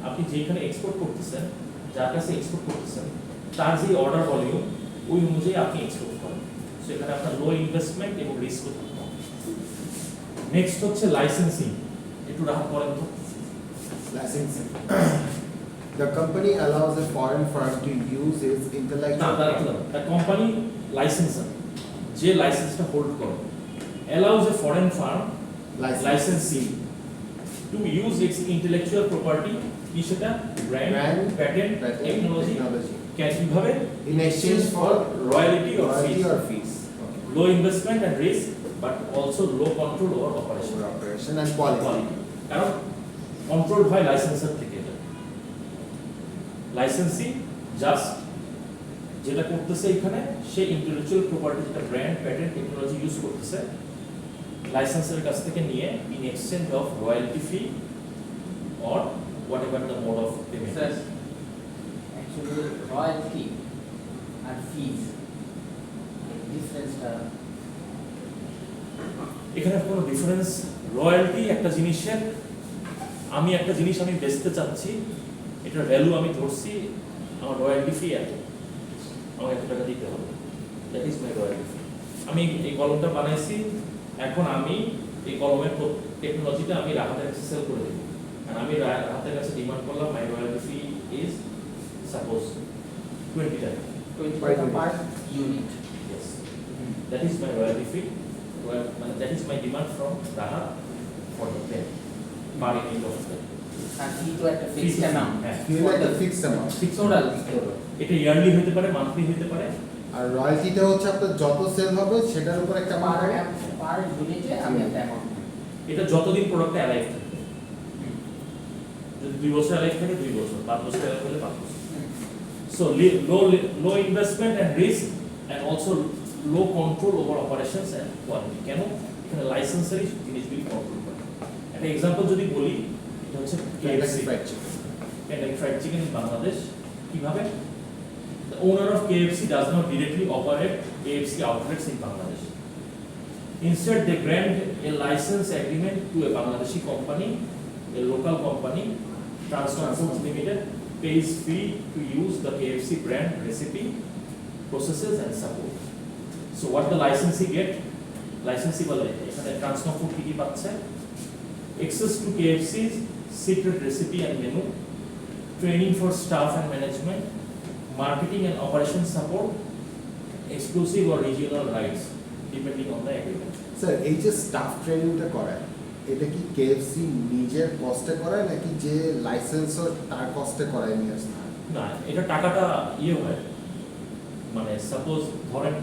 আপনি যেখানে এক্সপোর্ট করতেছেন, যার কাছে এক্সপোর্ট করতেছেন, তার যে অর্ডার ভলিউম ওই অনুযায়ী আপনি এক্সপোর্ট করেন। সেখানে আপনার লো ইনভেস্টমেন্ট এবং রিস্ক কম। নেক্সট হচ্ছে লাইসেন্সিং, একটু রাহাত করেন তো। Licensing. The company allows a foreign firm to use its না, intellectual দ্য কোম্পানি লাইসেন্সার যে লাইসেন্সটা হোল্ড করে allows a foreign firm licensee to use its intellectual property, কি সেটা brand, patent, technology কিভাবে in exchange for royalty or royalty fees. or fees. Okay. Low investment and risk, but also low control over operation. For operation and quality. কারণ control হয় লাইসেন্সার থেকে। Licensee just যেটা করতেছে এখানে সে intellectual property, যেটা brand, patent, technology use করতেছে, লাইসেন্সের কাছ থেকে নিয়ে in exchange of royalty fee or what ever the mode of payment. Sir, actually royalty and fees, difference-টা এখানে কোনো ডিফারেন্স, রয়্যালটি একটা জিনিসের, আমি একটা জিনিস আমি বেচতে চাচ্ছি, এটার ভ্যালু আমি ধরছি, আমার রয়্যালটি ফি এত, আমাকে এত টাকা দিতে হবে, দ্যাট ইজ মাই রয়্যালটি ফি। আমি এই কলমটা বানাইছি, এখন আমি এই কলমের টেকনোলজিটা আমি রাহাতের কাছে সেল করে দেবো, আর আমি রাহাতের কাছে ডিমান্ড করলাম মাই রয়্যালটি ফি ইজ সাপোজ 20 টাকা, 20 per unit. yes, that is my royalty fee, that is my demand from Rahat for the pen per unit of the R fee তো একটা fixed amount. হ্যাঁ, You like a fixed amount. Total. এটা yearly হতে পারে, monthly হতে পারে, আর রয়্যালটিটা হচ্ছে আপনার যত সেল হবে সেটার উপর একটা Per unit-এ আমি একটা amount. এটা যতদিন প্রোডাক্টটা অ্যালাইভ থাকে, যদি 2 বছর অ্যালাইভ থাকে 2 বছর, 5 বছর অ্যালাইভ হলে 5 বছর। So low investment and risk, and also low control over operations and quality. কেন? এখানে লাইসেন্সারি জিনিসগুলি কন্ট্রোল করে। একটা এক্সাম্পল যদি বলি, এটা হচ্ছে KFC fried chicken. Kentucky Fried Chicken in Bangladesh. কিভাবে? The owner of KFC does not directly operate KFC outlets in Bangladesh. Instead, they grant a license agreement to a Bangladeshi company, a local company, Trustee Board Limited, pays fee to use the KFC brand, recipe, processes and support. So what the licensee get? Licensee বলে এখানে transfer food কি পাচ্ছে? Access to KFC's secret recipe and menu, training for staff and management, marketing and operation support, exclusive or regional rights depending on the agreement. Sir এই যে staff ট্রেনিংটা করায়, এটা কি কেএফসি নিজের কস্টে করায় নাকি যে লাইসেন্সর তার কস্টে করায় নিয়ে আসে? না, এটা টাকাটা ইয়ে হয়, মানে সাপোজ ধরেন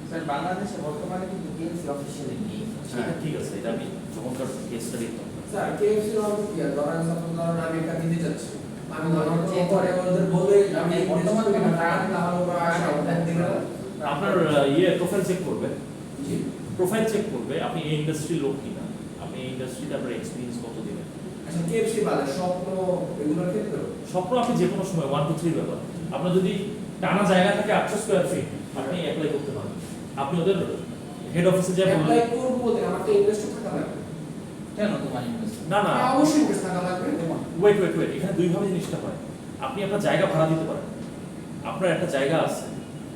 স্যার বাংলাদেশে বর্তমানে কিন্তু KFC অফিসিয়ালি নেই। সেটা ঠিক আছে, এটা আমি চমৎকার কেস স্টাডি স্যার কেএফসি এর অর্থ কি? ধরেন সাপোজ ধরেন আমি একটা কিনতে যাচ্ছি, আমি ধরেন চেক করে ওদের বলে আমি বর্তমানে বর্তমানে টাকা দিলে ভালো করে আসা আপনার প্রোফাইল চেক করবে, প্রোফাইল চেক করবে আপনি এই ইন্ডাস্ট্রির লোক কিনা, আপনি এই ইন্ডাস্ট্রিতে আপনার এক্সপিরিয়েন্স কত দিবেন, আচ্ছা কেএফসি বাদে স্বপ্ন এগুলোর ক্ষেত্রে স্বপ্ন আপনি যে কোনো সময় 1 2 3 ব্যাপার আপনার যদি টানা জায়গা থাকে 800 স্কয়ার ফিট আপনি অ্যাপ্লাই করতে পারেন আপনি ওদের হেড অফিসে যা বলবেন অ্যাপ্লাই করব বলতে আমার তো ইনভেস্ট থাকা লাগবে কেন তোমার ইনভেস্ট না না হ্যাঁ, অবশ্যই ইনভেস্ট থাকা লাগবে ওয়েট এখানে দুই ভাবে জিনিসটা হয় আপনি আপনার জায়গা ভাড়া দিতে পারেন আপনার একটা জায়গা আছে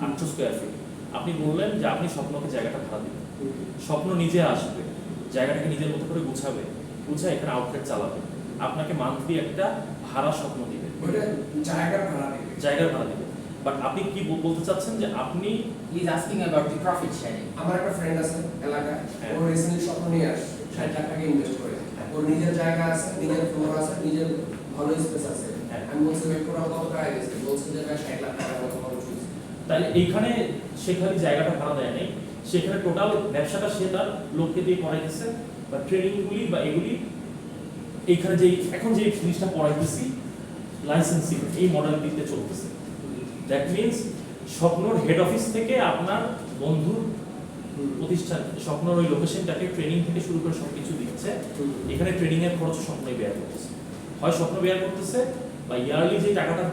800 স্কয়ার ফিট আপনি বললেন যে আপনি স্বপ্নকে জায়গাটা ভাড়া দিবেন স্বপ্ন নিজে আসবে জায়গাটাকে নিজের মতো করে গুছায় এখানে আউটলেট চালাবে আপনাকে মান্থলি একটা ভাড়া স্বপ্ন দিবে ওটা জায়গার ভাড়া দিবে জায়গার ভাড়া দিবে বাট আপনি কি বলতে চাচ্ছেন যে আপনি he is asking about the profit sharing আমার একটা ফ্রেন্ড আছে এলাকায় হ্যাঁ। ও রিসেন্টলি স্বপ্ন নিয়ে আসছে 60 লাখ টাকা ইনভেস্ট করে হ্যাঁ। ওর নিজের জায়গা আছে নিজের ফ্লোর আছে নিজের ভালো স্পেস আছে হ্যাঁ। আমি বলছি ওই টোটাল কত টাকা গেছে বলছে যে প্রায় 60 লাখ টাকার মতো খরচ হয়েছে তাহলে এইখানে সে খালি জায়গাটা ভাড়া দেয় নাই সেখানে টোটাল ব্যবসাটা সে তার লোককে দিয়ে করাইতেছে বা ট্রেনিংগুলি বা এগুলি এইখানে যে এখন যে জিনিসটা পড়াইতেছি লাইসেন্সিং এই মডেলটিতে চলতেছে দ্যাট মিনস স্বপ্নর হেড অফিস থেকে আপনার বন্ধুর প্রতিষ্ঠান স্বপ্নর ওই লোকেশনটাকে ট্রেনিং থেকে শুরু করে সবকিছু দিচ্ছে এখানে ট্রেনিং এর খরচ স্বপ্নই ব্যয় করতেছে হয় স্বপ্ন ব্যয় করতেছে বা ইয়ারলি যে টাকাটা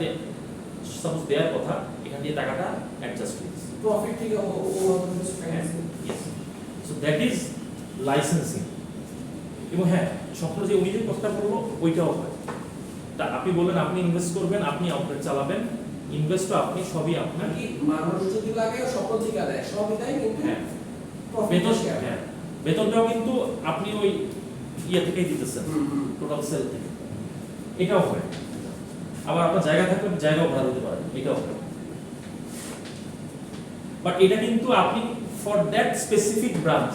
সাপোজ দেওয়ার কথা এখান দিয়ে টাকাটা অ্যাডজাস্ট করতেছে প্রফিট থেকে ও কিছু finance Yes. So that is licensing. এবং হ্যাঁ স্বপ্ন যে উনি যে কথা বললো ওইটাও হয় তা আপনি বললেন আপনি ইনভেস্ট করবেন আপনি আউটলেট চালাবেন ইনভেস্টও আপনি সবই আপনার নাকি মানুষ যদি লাগে স্বপ্ন থেকে দেয় সবই দেয় কিন্তু হ্যাঁ প্রফিট বেতন শেয়ার হ্যাঁ বেতনটাও কিন্তু আপনি ওই ইয়ে থেকেই দিতেছেন টোটাল সেল থেকে এটাও হয় আবার আপনার জায়গা থাকলে জায়গাও ভাড়া দিতে পারেন এটাও হয় বাট এটা কিন্তু আপনি ফর দ্যাট স্পেসিফিক ব্রাঞ্চ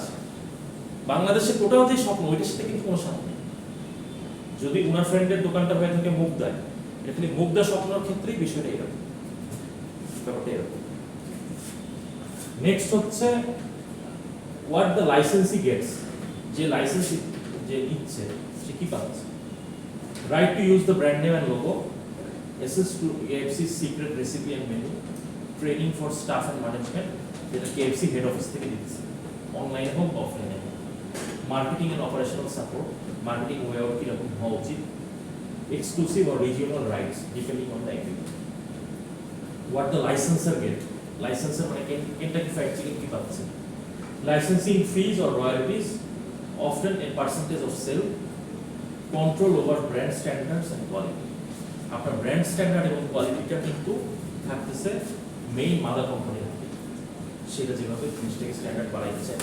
বাংলাদেশে টোটাল যে স্বপ্ন ওইটার সাথে কিন্তু কোনো সাথে নেই যদি উনার ফ্রেন্ডের দোকানটা হয়ে থাকে মুগদায় এটা খালি মুগদা স্বপ্নের ক্ষেত্রেই বিষয়টা এরকম ব্যাপারটা এরকম নেক্সট হচ্ছে হোয়াট দ্য লাইসেন্সি গেটস যে লাইসেন্সি যে নিচ্ছে সে কি পাচ্ছে right to use the brand name and logo access to KFC's secret recipe and menu, training for staff and management, যেটা KFC head office থেকে দিচ্ছে অনলাইনে হোক অফলাইনে হোক marketing and operational support marketing way out কিরকম হওয়া উচিত exclusive or regional rights depending on the agreement what the licensor get licensor মানে কেন্টাকি ফ্রাইড চিকেন কি পাচ্ছে licensing fees or royalties often a percentage of sale control over brand standards and quality আপনার brand standard এবং কোয়ালিটিটা কিন্তু থাকতেছে main mother কোম্পানির হাতে সেটা যেভাবে জিনিসটাকে স্ট্যান্ডার্ড বাড়াইতে চায়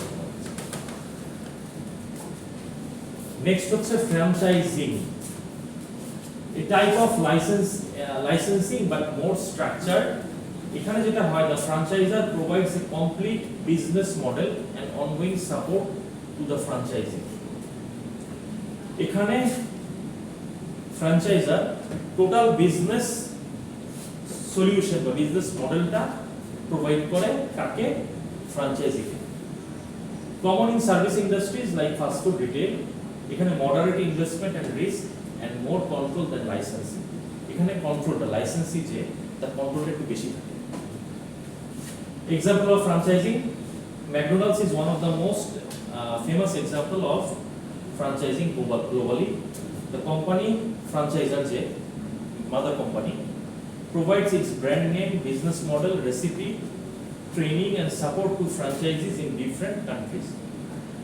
নেক্সট হচ্ছে franchising a type of licensing but more structured এখানে যেটা হয় the franchisor provides a complete business model and ongoing support to the franchisee এখানে ফ্র্যাঞ্চাইজার টোটাল বিজনেস সলিউশন বা বিজনেস মডেলটা প্রোভাইড করে কাকে ফ্র্যাঞ্চাইজিকে common in service industries like fast food retail এখানে moderate investment and risk and more control than licensing এখানে কন্ট্রোলটা licensee যে তার কন্ট্রোলটা একটু বেশি থাকে example of ফ্র্যাঞ্চাইজিং McDonald's is one of the most famous example of franchising globally. The company franchisor J, mother company, provides its brand name, business model, recipe, training and support to franchisees in different countries.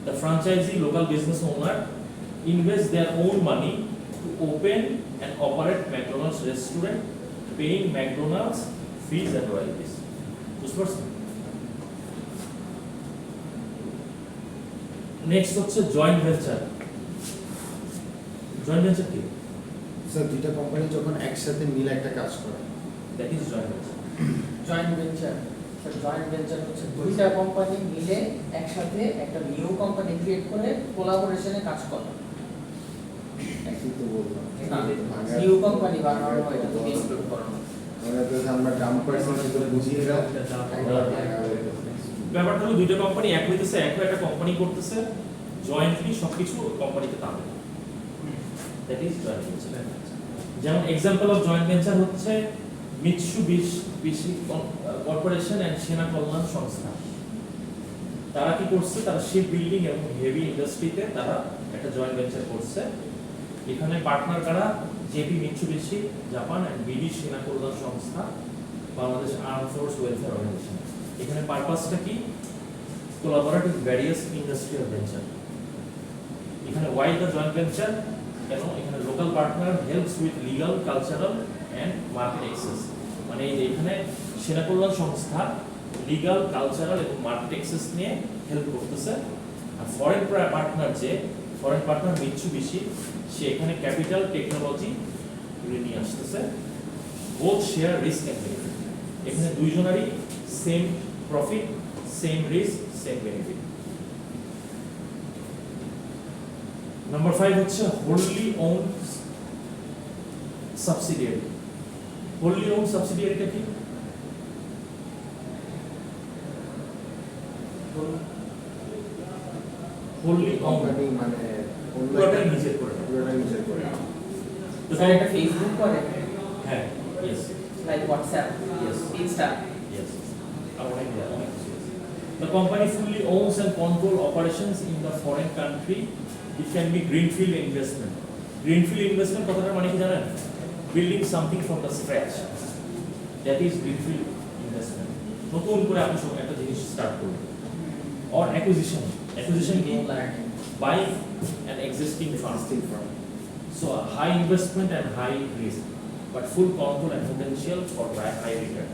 The franchisee local business owner invests their own money to open and operate McDonald's restaurant, paying McDonald's fees and royalties. Next হচ্ছে joint venture joint venture কি sir দুইটা company যখন একসাথে মিলে একটা কাজ করে that is joint venture joint venture joint venture হচ্ছে দুইটা কোম্পানি মিলে একসাথে একটা নিউ কোম্পানি ক্রিয়েট করে কোলাবোরেশনে কাজ করে একই তো বললাম নিউ কোম্পানি বানানো হয় এটা তো এক্সপ্লোর করানো আমরা গ্রাম পার্সন তো বুঝিয়ে দাও ব্যাপারটা হলো দুইটা কোম্পানি এক হইতেছে এক হয়ে একটা কোম্পানি করতেছে জয়েন্টলি সবকিছু কোম্পানিতে টানবে দ্যাট ইজ জয়েন্ট ভেঞ্চার যেমন এক্সাম্পল অফ জয়েন্ট ভেঞ্চার হচ্ছে মিৎসুবিশি কর্পোরেশন এন্ড সেনা কল্যাণ সংস্থা তারা কি করছে তারা শিপ বিল্ডিং এবং হেভি ইন্ডাস্ট্রিতে তারা একটা জয়েন্ট ভেঞ্চার করছে এখানে পার্টনার কারা? JP Mitsubishi Japan and BD Sena Kalyan Sangstha Bangladesh arm force welfare organization. এখানে পারপাসটা কি? Collaborate with various industrial venture. এখানে ওয়াই দ্য জয়েন্ট ভেঞ্চার? কেন? এখানে local partner helps with legal cultural and market access. মানে এই যে এখানে সেনা কল্যাণ সংস্থা লিগাল কালচারাল এবং মার্কেট অ্যাক্সেস নিয়ে হেল্প করতেছে। আর ফরেন পার্টনার মিৎসুবিশি, সে এখানে ক্যাপিটাল টেকনোলজি নিয়ে আসতেছে। Both share risk and benefit. এখানে দুইজনেরই same profit, same risk, same benefit. Number 5 হচ্ছে wholly own subsidiary. Wholly own সাবসিডিয়ারিটা কি? হোললি ওন কোম্পানি মানে পুরোটাই নিজের করে। So এটা ফেসবুক করে, হ্যাঁ, yes, like WhatsApp, yes, Insta. yes. The company fully owns and control operations in the foreign country. It can be greenfield investment. Greenfield investment কথাটার মানে কি জানেন? Building something from the scratch. That is greenfield investment. নতুন করে আপনি একটা জিনিস start করবেন। Or acquisition. Acquisition কি? Buy an existing firm. So a high investment and high risk, but full control and potential for high return.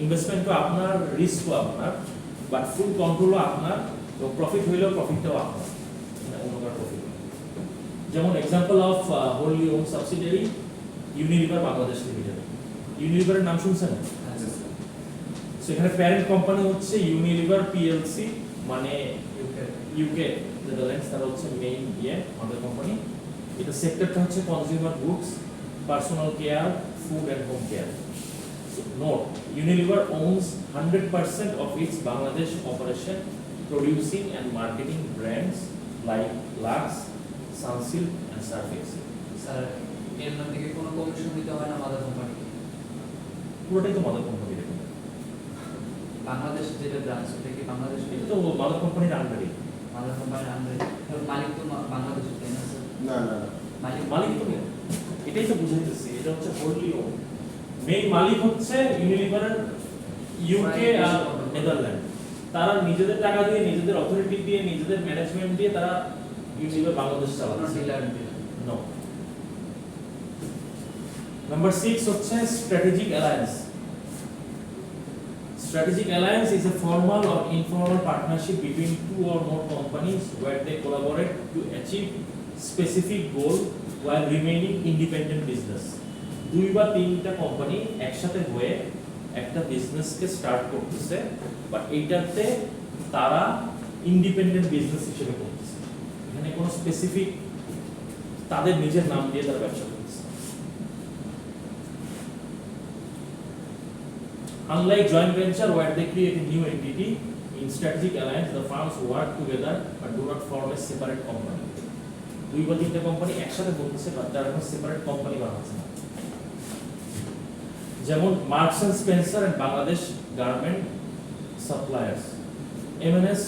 Investment তো আপনার, risk তো আপনার, but full control ও আপনার, তো profit হইলেও profitটাও আপনার, মানে অন্যকার profit। যেমন example of wholly owned subsidiary, Unilever Bangladesh Limited. Unilever এর নাম শুনছেন? So এখানে parent company হচ্ছে Unilever PLC, মানে UK নেদারল্যান্ডস, তারা হচ্ছে মেইন আমাদের কোম্পানি। এটা সেক্টরটা হচ্ছে consumer goods, personal care, food and home care. So note, Unilever owns 100% of its Bangladesh operation, producing and marketing brands like Lux, Sunsilk and Surf Excel. Sir এর মধ্যে কি কোনো কমিশন দিতে হয় না মাদার কোম্পানি? পুরোটাই তো মাদার কোম্পানি। বাংলাদেশ যেটা ব্রাঞ্চ ওটা কি বাংলাদেশ? এটা তো মাদার কোম্পানির আন্ডারে। মাদার কোম্পানির আন্ডারে মালিক তো বাংলাদেশ, তাই না স্যার? না মালিক তো এটাই তো বুঝাইতেছি, এটা হচ্ছে হোললি ওন। মেইন মালিক হচ্ছে ইউনিলিভারের ইউকে আর নেদারল্যান্ড। তারা নিজেদের টাকা দিয়ে, নিজেদের অথরিটি দিয়ে, নিজেদের ম্যানেজমেন্ট দিয়ে তারা ইউনিলিভার বাংলাদেশ চালাচ্ছে। নো। নাম্বার 6 হচ্ছে strategic alliance. Strategic alliance is a formal or informal partnership between two or more companies where they collaborate to achieve specific goal while remaining independent business. দুই বা তিনটা company একসাথে হয়ে একটা বিজনেসকে স্টার্ট করতেছে, but এইটাতে তারা ইন্ডিপেন্ডেন্ট বিজনেস হিসেবে করতেছে। এখানে কোনো স্পেসিফিক তাদের নিজের নাম দিয়ে তারা ব্যবসা করতেছে। Unlike joint venture where they create a new entity, in strategic alliance the firms work together but do not form a separate company. দুই বা তিনটা কোম্পানি একসাথে বলতেছে বাট তারা কোনো সেপারেট কোম্পানি বানাচ্ছে না। যেমন Marks and Spencer and Bangladesh garment suppliers. M&S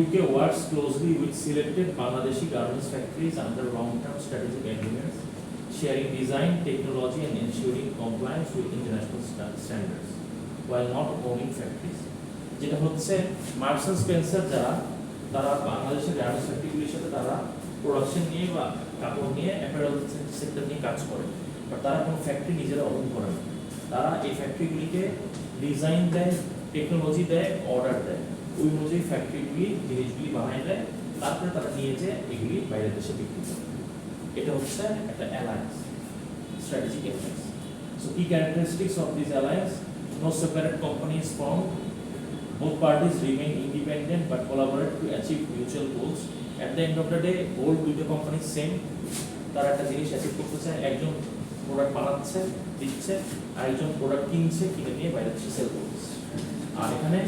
UK works closely with selected Bangladeshi garments factories under long-term strategic agreements, sharing design, technology and ensuring compliance with international standards, while not owning factories. যেটা হচ্ছে marks and Spencer যারা, তারা বাংলাদেশের garments ফ্যাক্টরিগুলির সাথে তারা production নিয়ে বা কাপড় নিয়ে অ্যাপারেল সেক্টর নিয়ে কাজ করে, বাট তারা কোনো ফ্যাক্টরি নিজেরা ওন করে না। তারা এই ফ্যাক্টরিগুলিকে ডিজাইন দেয়, টেকনোলজি দেয়, অর্ডার দেয়, ওই অনুযায়ী ফ্যাক্টরিগুলি জিনিসগুলি বানায় দেয়, তারপরে তারা নিয়ে যেয়ে এগুলি বাইরের দেশে বিক্রি করে। এটা হচ্ছে একটা অ্যালায়েন্স, স্ট্র্যাটেজিক অ্যালায়েন্স। সো কি characteristics of this alliance? No separate companies formed. Both parties remain independent but collaborate to achieve mutual goals. At the end of the day, whole দুটো কোম্পানি সেম, তারা একটা জিনিস achieve করতে চায়। একজন product বানাচ্ছে, দিচ্ছে, আরেকজন প্রোডাক্ট কিনছে, কিনে নিয়ে বাইরে দেশে সেল করছে। আর এখানে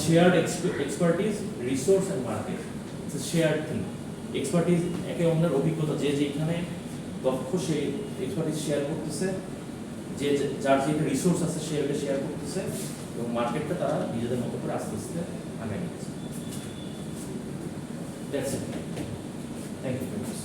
shared expertise, resource and market, it's a shared thing. Expertise, একে অন্যের অভিজ্ঞতা, যে যেখানে দক্ষ সেই এক্সপার্টিস শেয়ার করতেছে, যে যার যে রিসোর্স আছে সেটা শেয়ার করতেছে, এবং মার্কেটটা তারা নিজেদের মতো করে আস্তে আস্তে আগায় নিচ্ছে। That's it. Thank you very much.